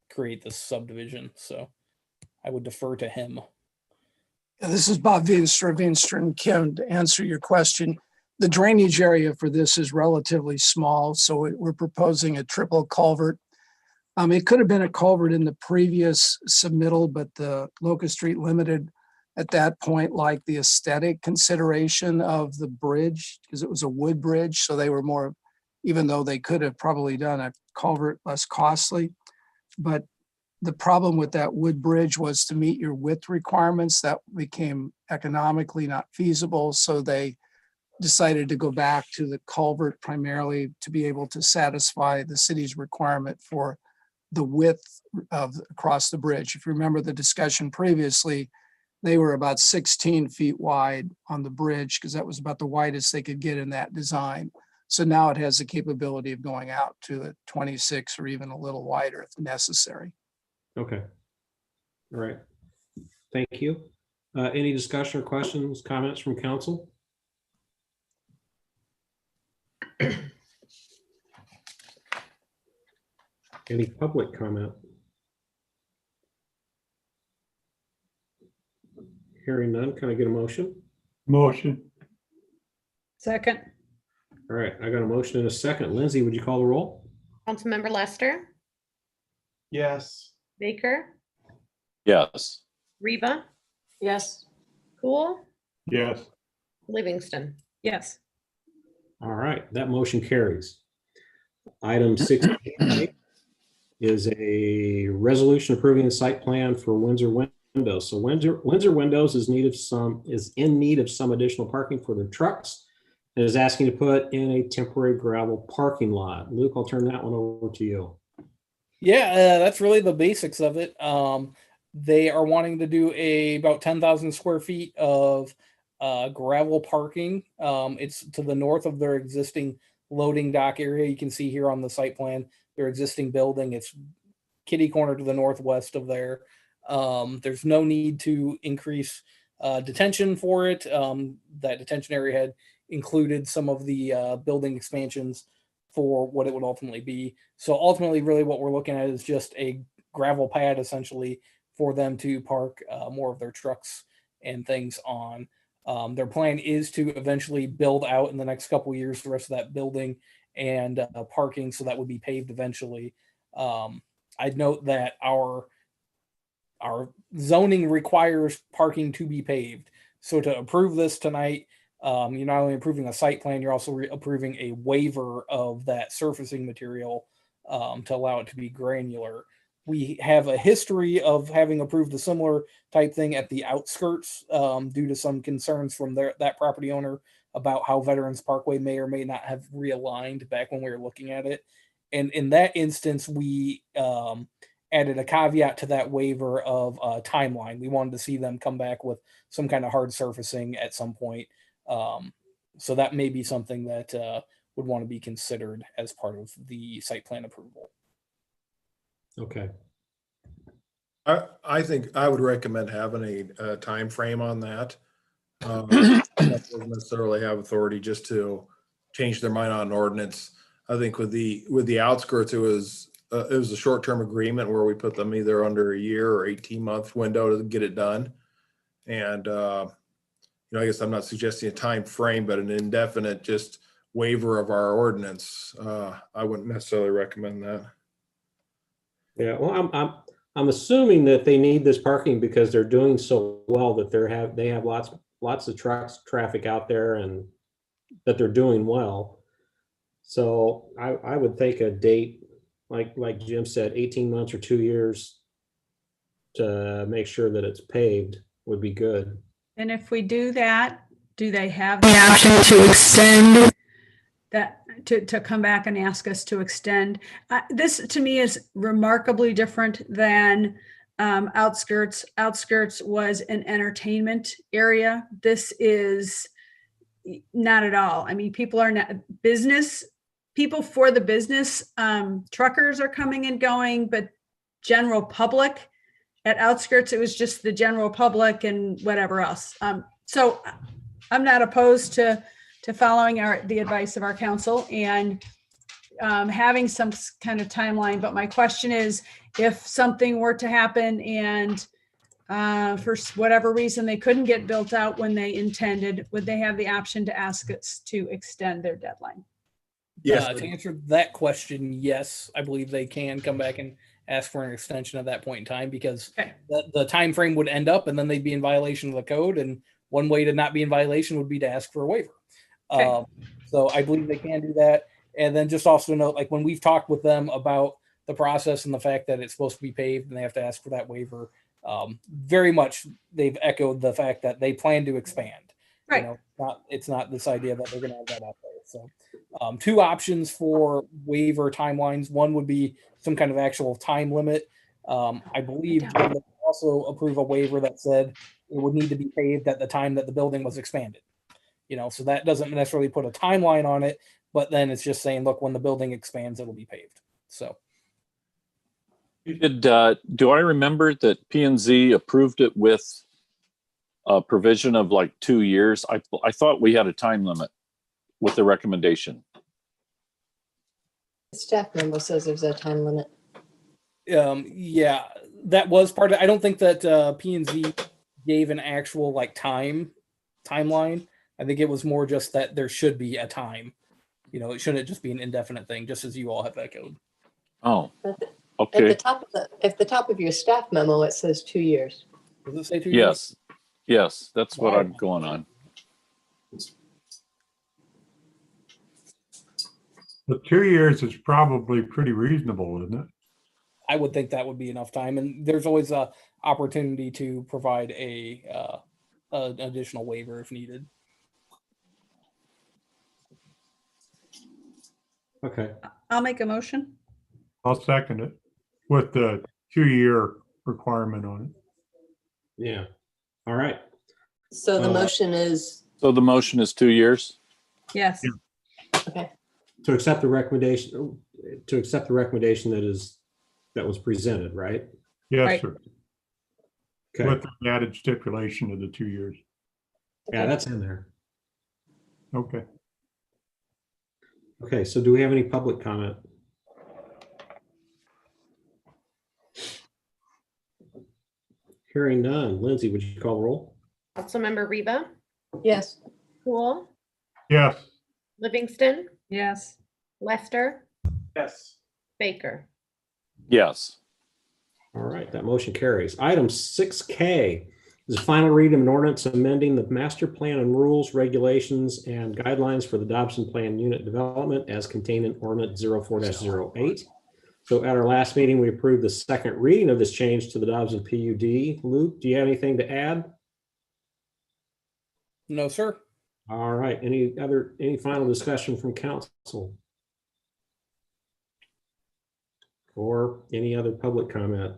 J: create this subdivision. So I would defer to him.
Q: Yeah, this is Bob Veenstra, Veenstra and Kim, to answer your question. The drainage area for this is relatively small, so we're proposing a triple culvert. It could have been a culvert in the previous submittal, but the Locust Street Limited at that point like the aesthetic consideration of the bridge, because it was a wood bridge, so they were more, even though they could have probably done a culvert less costly. But the problem with that wood bridge was to meet your width requirements. That became economically not feasible, so they decided to go back to the culvert primarily to be able to satisfy the city's requirement for the width of across the bridge. If you remember the discussion previously, they were about 16 feet wide on the bridge because that was about the widest they could get in that design. So now it has the capability of going out to a 26 or even a little wider if necessary.
C: Okay. All right. Thank you. Any discussion or questions, comments from council? Any public comment? Hearing none, can I get a motion?
E: Motion.
G: Second.
C: All right, I got a motion and a second. Lindsay, would you call the roll?
D: Councilmember Lester,
L: Yes.
D: Baker,
F: Yes.
D: Reba,
A: Yes.
D: Cool,
E: Yes.
D: Livingston.
G: Yes.
C: All right, that motion carries. Item 16 is a resolution approving the site plan for Windsor Windows. So Windsor Windows is in need of some additional parking for their trucks and is asking to put in a temporary gravel parking lot. Luke, I'll turn that one over to you.
J: Yeah, that's really the basics of it. They are wanting to do about 10,000 square feet of gravel parking. It's to the north of their existing loading dock area. You can see here on the site plan, their existing building. It's kitty corner to the northwest of there. There's no need to increase detention for it. That detention area had included some of the building expansions for what it would ultimately be. So ultimately, really what we're looking at is just a gravel pad essentially for them to park more of their trucks and things on. Their plan is to eventually build out in the next couple of years the rest of that building and parking, so that would be paved eventually. I'd note that our zoning requires parking to be paved. So to approve this tonight, you're not only approving a site plan, you're also approving a waiver of that surfacing material to allow it to be granular. We have a history of having approved a similar type thing at the outskirts due to some concerns from that property owner about how Veterans Parkway may or may not have realigned back when we were looking at it. And in that instance, we added a caveat to that waiver of timeline. We wanted to see them come back with some kind of hard surfacing at some point. So that may be something that would want to be considered as part of the site plan approval.
C: Okay.
M: I think I would recommend having a time frame on that. Doesn't necessarily have authority just to change their mind on an ordinance. I think with the outskirts, it was a short-term agreement where we put them either under a year or 18-month window to get it done. And I guess I'm not suggesting a time frame, but an indefinite just waiver of our ordinance. I wouldn't necessarily recommend that.
C: Yeah, well, I'm assuming that they need this parking because they're doing so well that they have lots of trucks, traffic out there, and that they're doing well. So I would think a date like Jim said, 18 months or 2 years to make sure that it's paved would be good.
G: And if we do that, do they have the option to extend that, to come back and ask us to extend? This to me is remarkably different than outskirts. Outskirts was an entertainment area. This is not at all. I mean, people are not business people for the business. Truckers are coming and going, but general public at outskirts, it was just the general public and whatever else. So I'm not opposed to following the advice of our council and having some kind of timeline. But my question is, if something were to happen and for whatever reason they couldn't get built out when they intended, would they have the option to ask us to extend their deadline?
J: Yes. To answer that question, yes, I believe they can come back and ask for an extension at that point in time, because the time frame would end up and then they'd be in violation of the code. And one way to not be in violation would be to ask for a waiver. So I believe they can do that. And then just also note, like when we've talked with them about the process and the fact that it's supposed to be paved and they have to ask for that waiver, very much they've echoed the fact that they plan to expand.
G: Right.
J: You know, it's not this idea that they're going to have that out there. So two options for waiver timelines. One would be some kind of actual time limit. I believe Jim would also approve a waiver that said it would need to be paved at the time that the building was expanded. You know, so that doesn't necessarily put a timeline on it, but then it's just saying, look, when the building expands, it'll be paved. So.
F: Do I remember that P&Z approved it with a provision of like 2 years? I thought we had a time limit with the recommendation.
A: The staff memo says there's a time limit.
J: Yeah, that was part of it. I don't think that P&Z gave an actual like timeline. I think it was more just that there should be a time. You know, it shouldn't just be an indefinite thing, just as you all have echoed.
F: Oh,
A: okay. At the top of your staff memo, it says 2 years.
J: Does it say 2 years?
F: Yes, that's what I'm going on.
E: The 2 years is probably pretty reasonable, isn't it?
J: I would think that would be enough time, and there's always a opportunity to provide an additional waiver if needed.
C: Okay.
G: I'll make a motion.
E: I'll second it with the 2-year requirement on it.
C: Yeah. All right.
A: So the motion is.
F: So the motion is 2 years?
G: Yes.
E: Yeah.
A: Okay.
C: To accept the recommendation, that was presented, right?
E: Yes,
G: Right.
E: sir.
C: Okay.
E: With the added stipulation of the 2 years.
C: Yeah, that's in there.
E: Okay.
C: Okay, so do we have any public comment? Hearing none. Lindsay, would you call the roll?
D: Councilmember Reba,
A: Yes.
D: Cool,
E: Yes.
D: Livingston,
G: Yes.
D: Lester,
L: Yes.
D: Baker.
F: Yes.
C: All right, that motion carries. Item 6K is a final reading of an ordinance amending the master plan and rules, regulations, and guidelines for the Dobson Plan Unit Development as contained in Ordinance 04-08. So at our last meeting, we approved the second reading of this change to the Dobson PUD. Luke, do you have anything to add?
J: No, sir.
C: All right, any final discussion from council? Or any other public comment?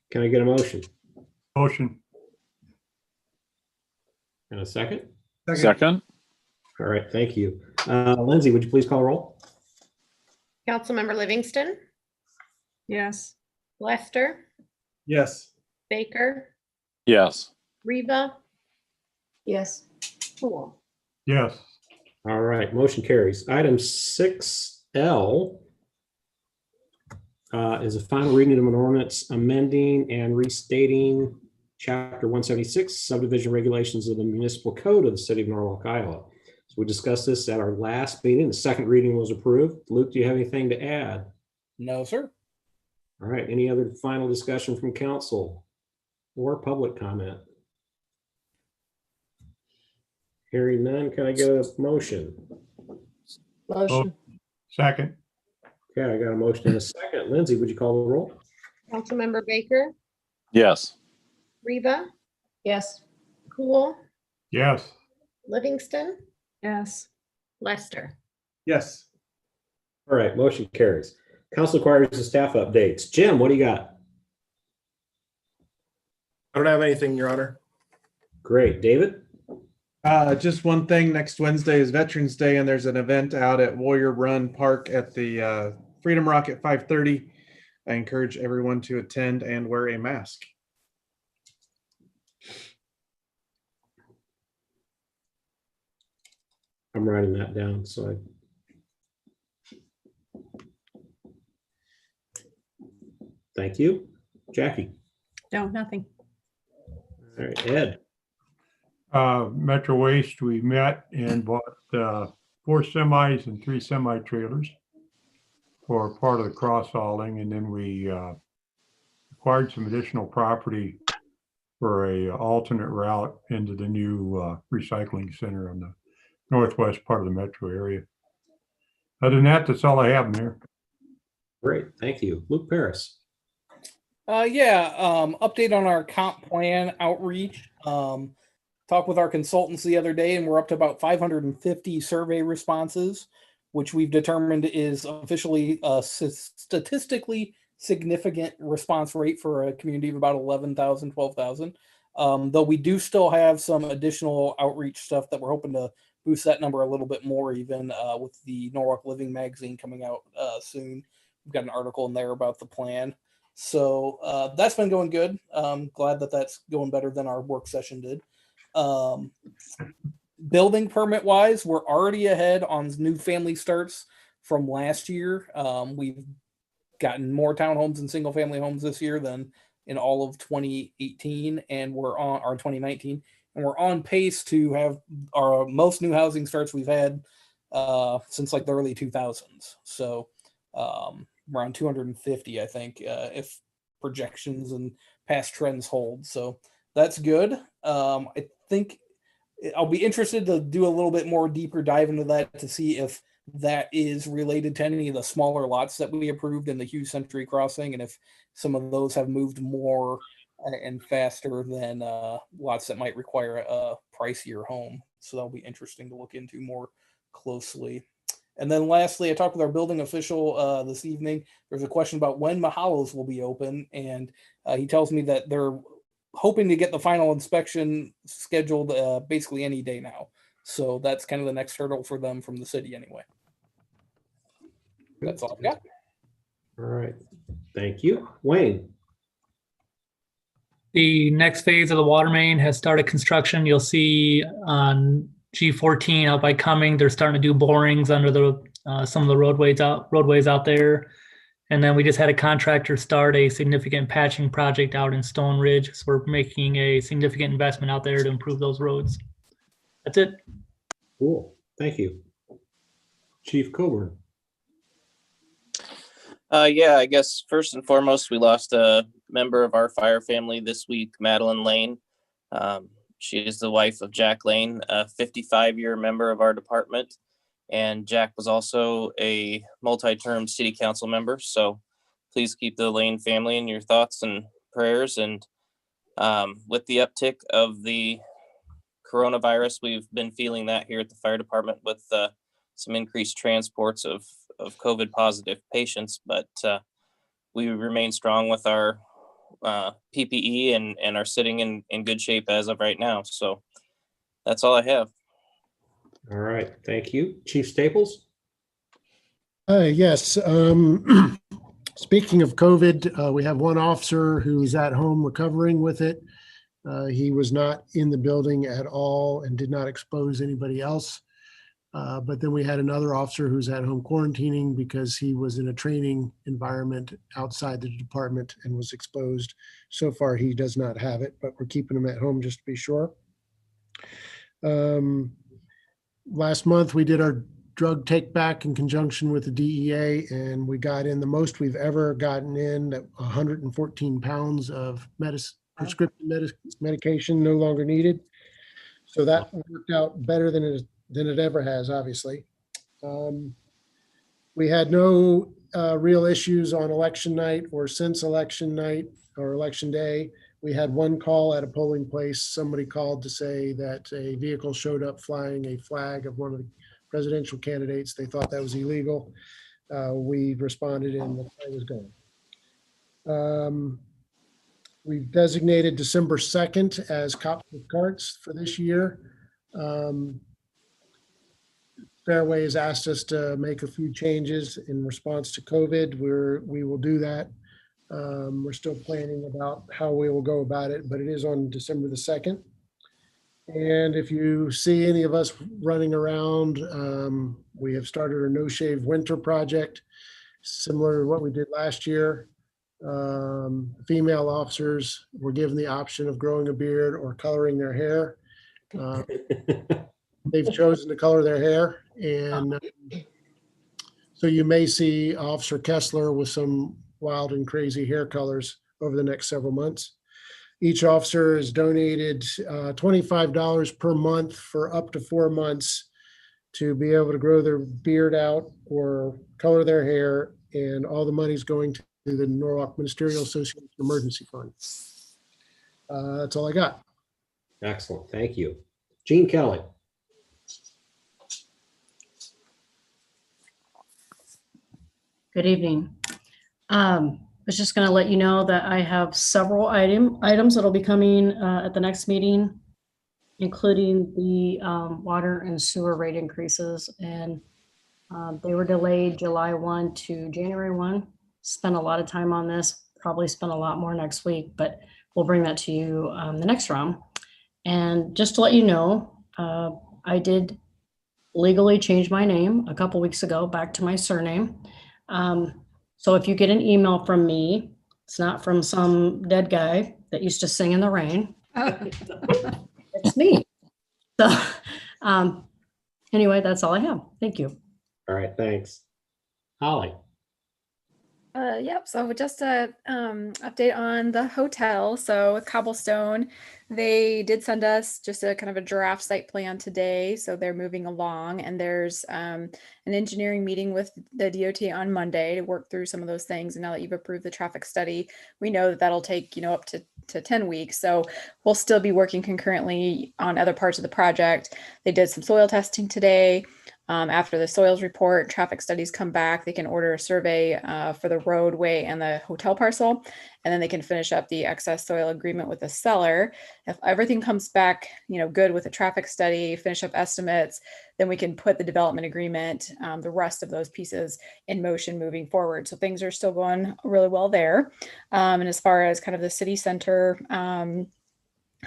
C: Can I get a motion?
E: Motion.
C: And a second?
F: Second?
C: All right, thank you. Lindsay, would you please call roll?
D: Councilmember Livingston,
G: Yes.
D: Lester,
L: Yes.
D: Baker,
F: Yes.
D: Reba,
A: Yes.
D: Cool.
E: Yes.
C: All right, motion carries. Item 6L is a final reading of an ordinance amending and restating Chapter 176 subdivision regulations of the municipal code of the city of Norwalk, Iowa. So we discussed this at our last meeting. The second reading was approved. Luke, do you have anything to add?
J: No, sir.
C: All right, any other final discussion from council or public comment? Hearing none, can I get a motion?
A: Motion.
E: Second.
C: Okay, I got a motion and a second. Lindsay, would you call the roll?
D: Councilmember Baker,
F: Yes.
D: Reba,
A: Yes.
D: Cool,
E: Yes.
D: Livingston,
G: Yes.
D: Lester.
L: Yes.
C: All right, motion carries. Council requires the staff updates. Jim, what do you got?
M: I don't have anything, Your Honor.
C: Great. David?
L: Just one thing. Next Wednesday is Veterans Day, and there's an event out at Warrior Run Park at the Freedom Rock at 5:30. I encourage everyone to attend and wear a mask.
C: I'm writing that down. Thank you. Jackie?
G: No, nothing.
C: All right, Ed?
E: Metro Waste, we met and bought 4 semis and 3 semi-trailers for part of the cross hauling, and then we acquired some additional property for a alternate route into the new recycling center on the northwest part of the metro area. Other than that, that's all I have, Mayor.
C: Great, thank you. Luke Paris?
J: Update on our comp plan outreach. Talked with our consultants the other day, and we're up to about 550 survey responses, which we've determined is officially a statistically significant response rate for a community of about 11,000, 12,000. Though we do still have some additional outreach stuff that we're hoping to boost that number a little bit more, even with the Norwalk Living magazine coming out soon. We've got an article in there about the plan. So that's been going good. Glad that that's going better than our work session did. Building permit wise, we're already ahead on new family starts from last year. We've gotten more townhomes and single family homes this year than in all of 2018, and we're on our 2019, and we're on pace to have our most new housing starts we've had since like the early 2000s. So around 250, I think, if projections and past trends hold. So that's good. I think I'll be interested to do a little bit more deeper dive into that to see if that is related to any of the smaller lots that we approved in the Hughes Century Crossing, and if some of those have moved more and faster than lots that might require a pricier home. So that'll be interesting to look into more closely. And then lastly, I talked with our building official this evening. There's a question about when Mahalos will be open, and he tells me that they're hoping to get the final inspection scheduled basically any day now. So that's kind of the next hurdle for them from the city anyway. That's all I've got.
C: All right, thank you. Wayne?
R: The next phase of the water main has started construction. You'll see on G14 out by Cumming, they're starting to do borings under the some of the roadways out there. And then we just had a contractor start a significant patching project out in Stone Ridge. So we're making a significant investment out there to improve those roads. That's it.
C: Cool, thank you. Chief Coburn?
S: Yeah, I guess first and foremost, we lost a member of our fire family this week, Madeline Lane. She is the wife of Jack Lane, a 55-year member of our department. And Jack was also a multi-term city council member. So please keep the Lane family in your thoughts and prayers. And with the uptick of the coronavirus, we've been feeling that here at the fire department with some increased transports of COVID positive patients. But we remain strong with our PPE and are sitting in good shape as of right now. So that's all I have.
C: All right, thank you. Chief Staples?
Q: Yes. Speaking of COVID, we have one officer who's at home recovering with it. He was not in the building at all and did not expose anybody else. But then we had another officer who's at home quarantining because he was in a training environment outside the department and was exposed. So far, he does not have it, but we're keeping him at home just to be sure. Last month, we did our drug take back in conjunction with the DEA, and we got in the most we've ever gotten in, 114 pounds of prescription medication no longer needed. So that worked out better than it ever has, obviously. We had no real issues on election night or since election night or election day. We had one call at a polling place. Somebody called to say that a vehicle showed up flying a flag of one of the presidential candidates. They thought that was illegal. we responded and the plane was going. We've designated December 2nd as Cops with Carts for this year. Fairway has asked us to make a few changes in response to COVID. We will do that. We're still planning about how we will go about it, but it is on December the 2nd. And if you see any of us running around, we have started a No Shave Winter project, similar to what we did last year. Female officers were given the option of growing a beard or coloring their hair. They've chosen to color their hair, and so you may see Officer Kessler with some wild and crazy hair colors over the next several months. Each officer is donated $25 per month for up to 4 months to be able to grow their beard out or color their hair, and all the money's going to the Norwalk Ministerial Association Emergency Fund. That's all I got.
C: Excellent, thank you. Gene Kelly.
T: Good evening. I was just going to let you know that I have several items that'll be coming at the next meeting, including the water and sewer rate increases. And they were delayed July 1 to January 1. Spent a lot of time on this, probably spend a lot more next week, but we'll bring that to you the next round. And just to let you know, I did legally change my name a couple weeks ago back to my surname. So if you get an email from me, it's not from some dead guy that used to sing in the rain. It's me. So anyway, that's all I have. Thank you.
C: All right, thanks. Holly.
U: Yep. So just a update on the hotel. So with Cobblestone, they did send us just a kind of a draft site plan today. So they're moving along, and there's an engineering meeting with the DOT on Monday to work through some of those things. And now that you've approved the traffic study, we know that that'll take, up to 10 weeks. So we'll still be working concurrently on other parts of the project. They did some soil testing today. After the soils report, traffic studies come back, they can order a survey for the roadway and the hotel parcel, and then they can finish up the excess soil agreement with the seller. If everything comes back, good with the traffic study, finish up estimates, then we can put the development agreement, the rest of those pieces in motion moving forward. So things are still going really well there. And as far as kind of the city center,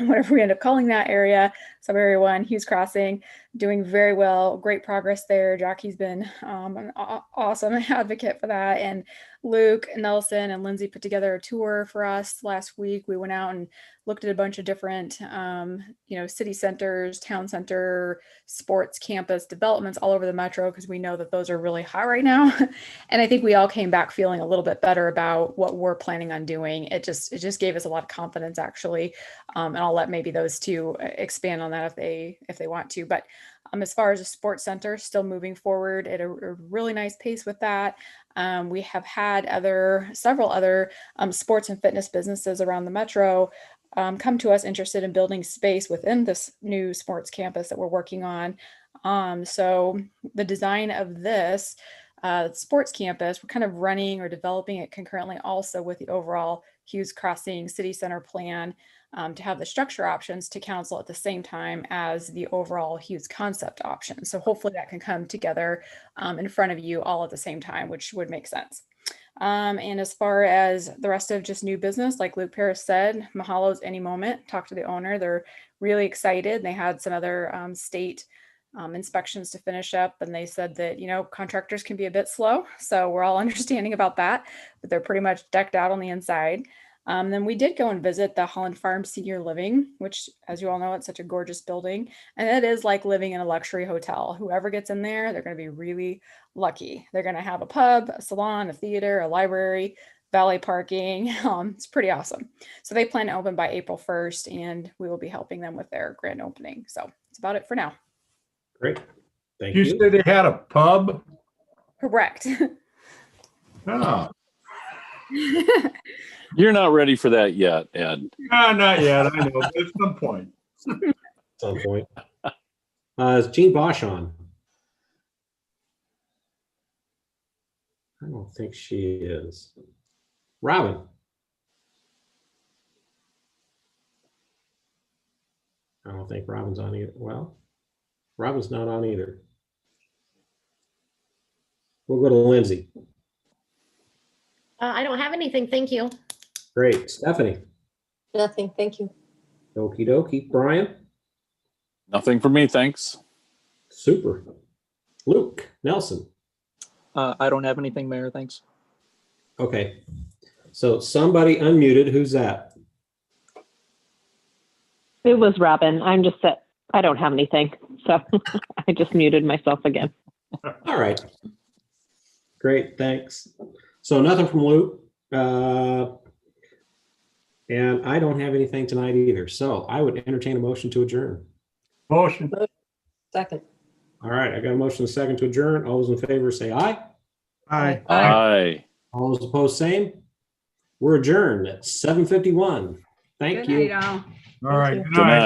U: whatever we end up calling that area, sub area 1, Hughes Crossing, doing very well, great progress there. Jackie's been an awesome advocate for that. And Luke, Nelson, and Lindsay put together a tour for us last week. We went out and looked at a bunch of different, city centers, town center, sports campus developments all over the metro, because we know that those are really hot right now. And I think we all came back feeling a little bit better about what we're planning on doing. It just gave us a lot of confidence, actually. And I'll let maybe those two expand on that if they want to. But as far as a sports center, still moving forward at a really nice pace with that. We have had several other sports and fitness businesses around the metro come to us interested in building space within this new sports campus that we're working on. So the design of this sports campus, we're kind of running or developing it concurrently also with the overall Hughes Crossing City Center plan, to have the structure options to council at the same time as the overall Hughes concept option. So hopefully that can come together in front of you all at the same time, which would make sense. And as far as the rest of just new business, like Luke Paris said, Mahalo's any moment. Talk to the owner. They're really excited. They had some other state inspections to finish up, and they said that contractors can be a bit slow, so we're all understanding about that, but they're pretty much decked out on the inside. Then we did go and visit the Holland Farm Senior Living, which, as you all know, it's such a gorgeous building, and it is like living in a luxury hotel. Whoever gets in there, they're going to be really lucky. They're going to have a pub, a salon, a theater, a library, valet parking. It's pretty awesome. So they plan to open by April 1st, and we will be helping them with their grand opening. So that's about it for now.
C: Great. Thank you.
E: You said they had a pub?
U: Correct.
E: Oh.
F: You're not ready for that yet, Ed.
E: No, not yet. I know, but at some point.
C: Some point. Is Gene Bosch on? I don't think she is. Robin. I don't think Robin's on either. Well, Robin's not on either. We'll go to Lindsay.
D: I don't have anything. Thank you.
C: Great. Stephanie.
A: Nothing, thank you.
C: Okie dokie. Brian.
F: Nothing for me, thanks.
C: Super. Luke Nelson.
B: I don't have anything, Mayor. Thanks.
C: Okay. So somebody unmuted. Who's that?
K: It was Robin. I'm just that I don't have anything. So I just muted myself again.
C: All right. Great. Thanks. So nothing from Luke. And I don't have anything tonight either. So I would entertain a motion to adjourn.
E: Motion.
A: Second.
C: All right. I got a motion and a second to adjourn. All those in favor say aye.
E: Aye.
F: Aye.
C: All those opposed, same. We're adjourned at 7:51. Thank
G: Good
C: you.
G: night, all.
E: All right.
A: you.
E: Good
F: Good
E: night.
F: night.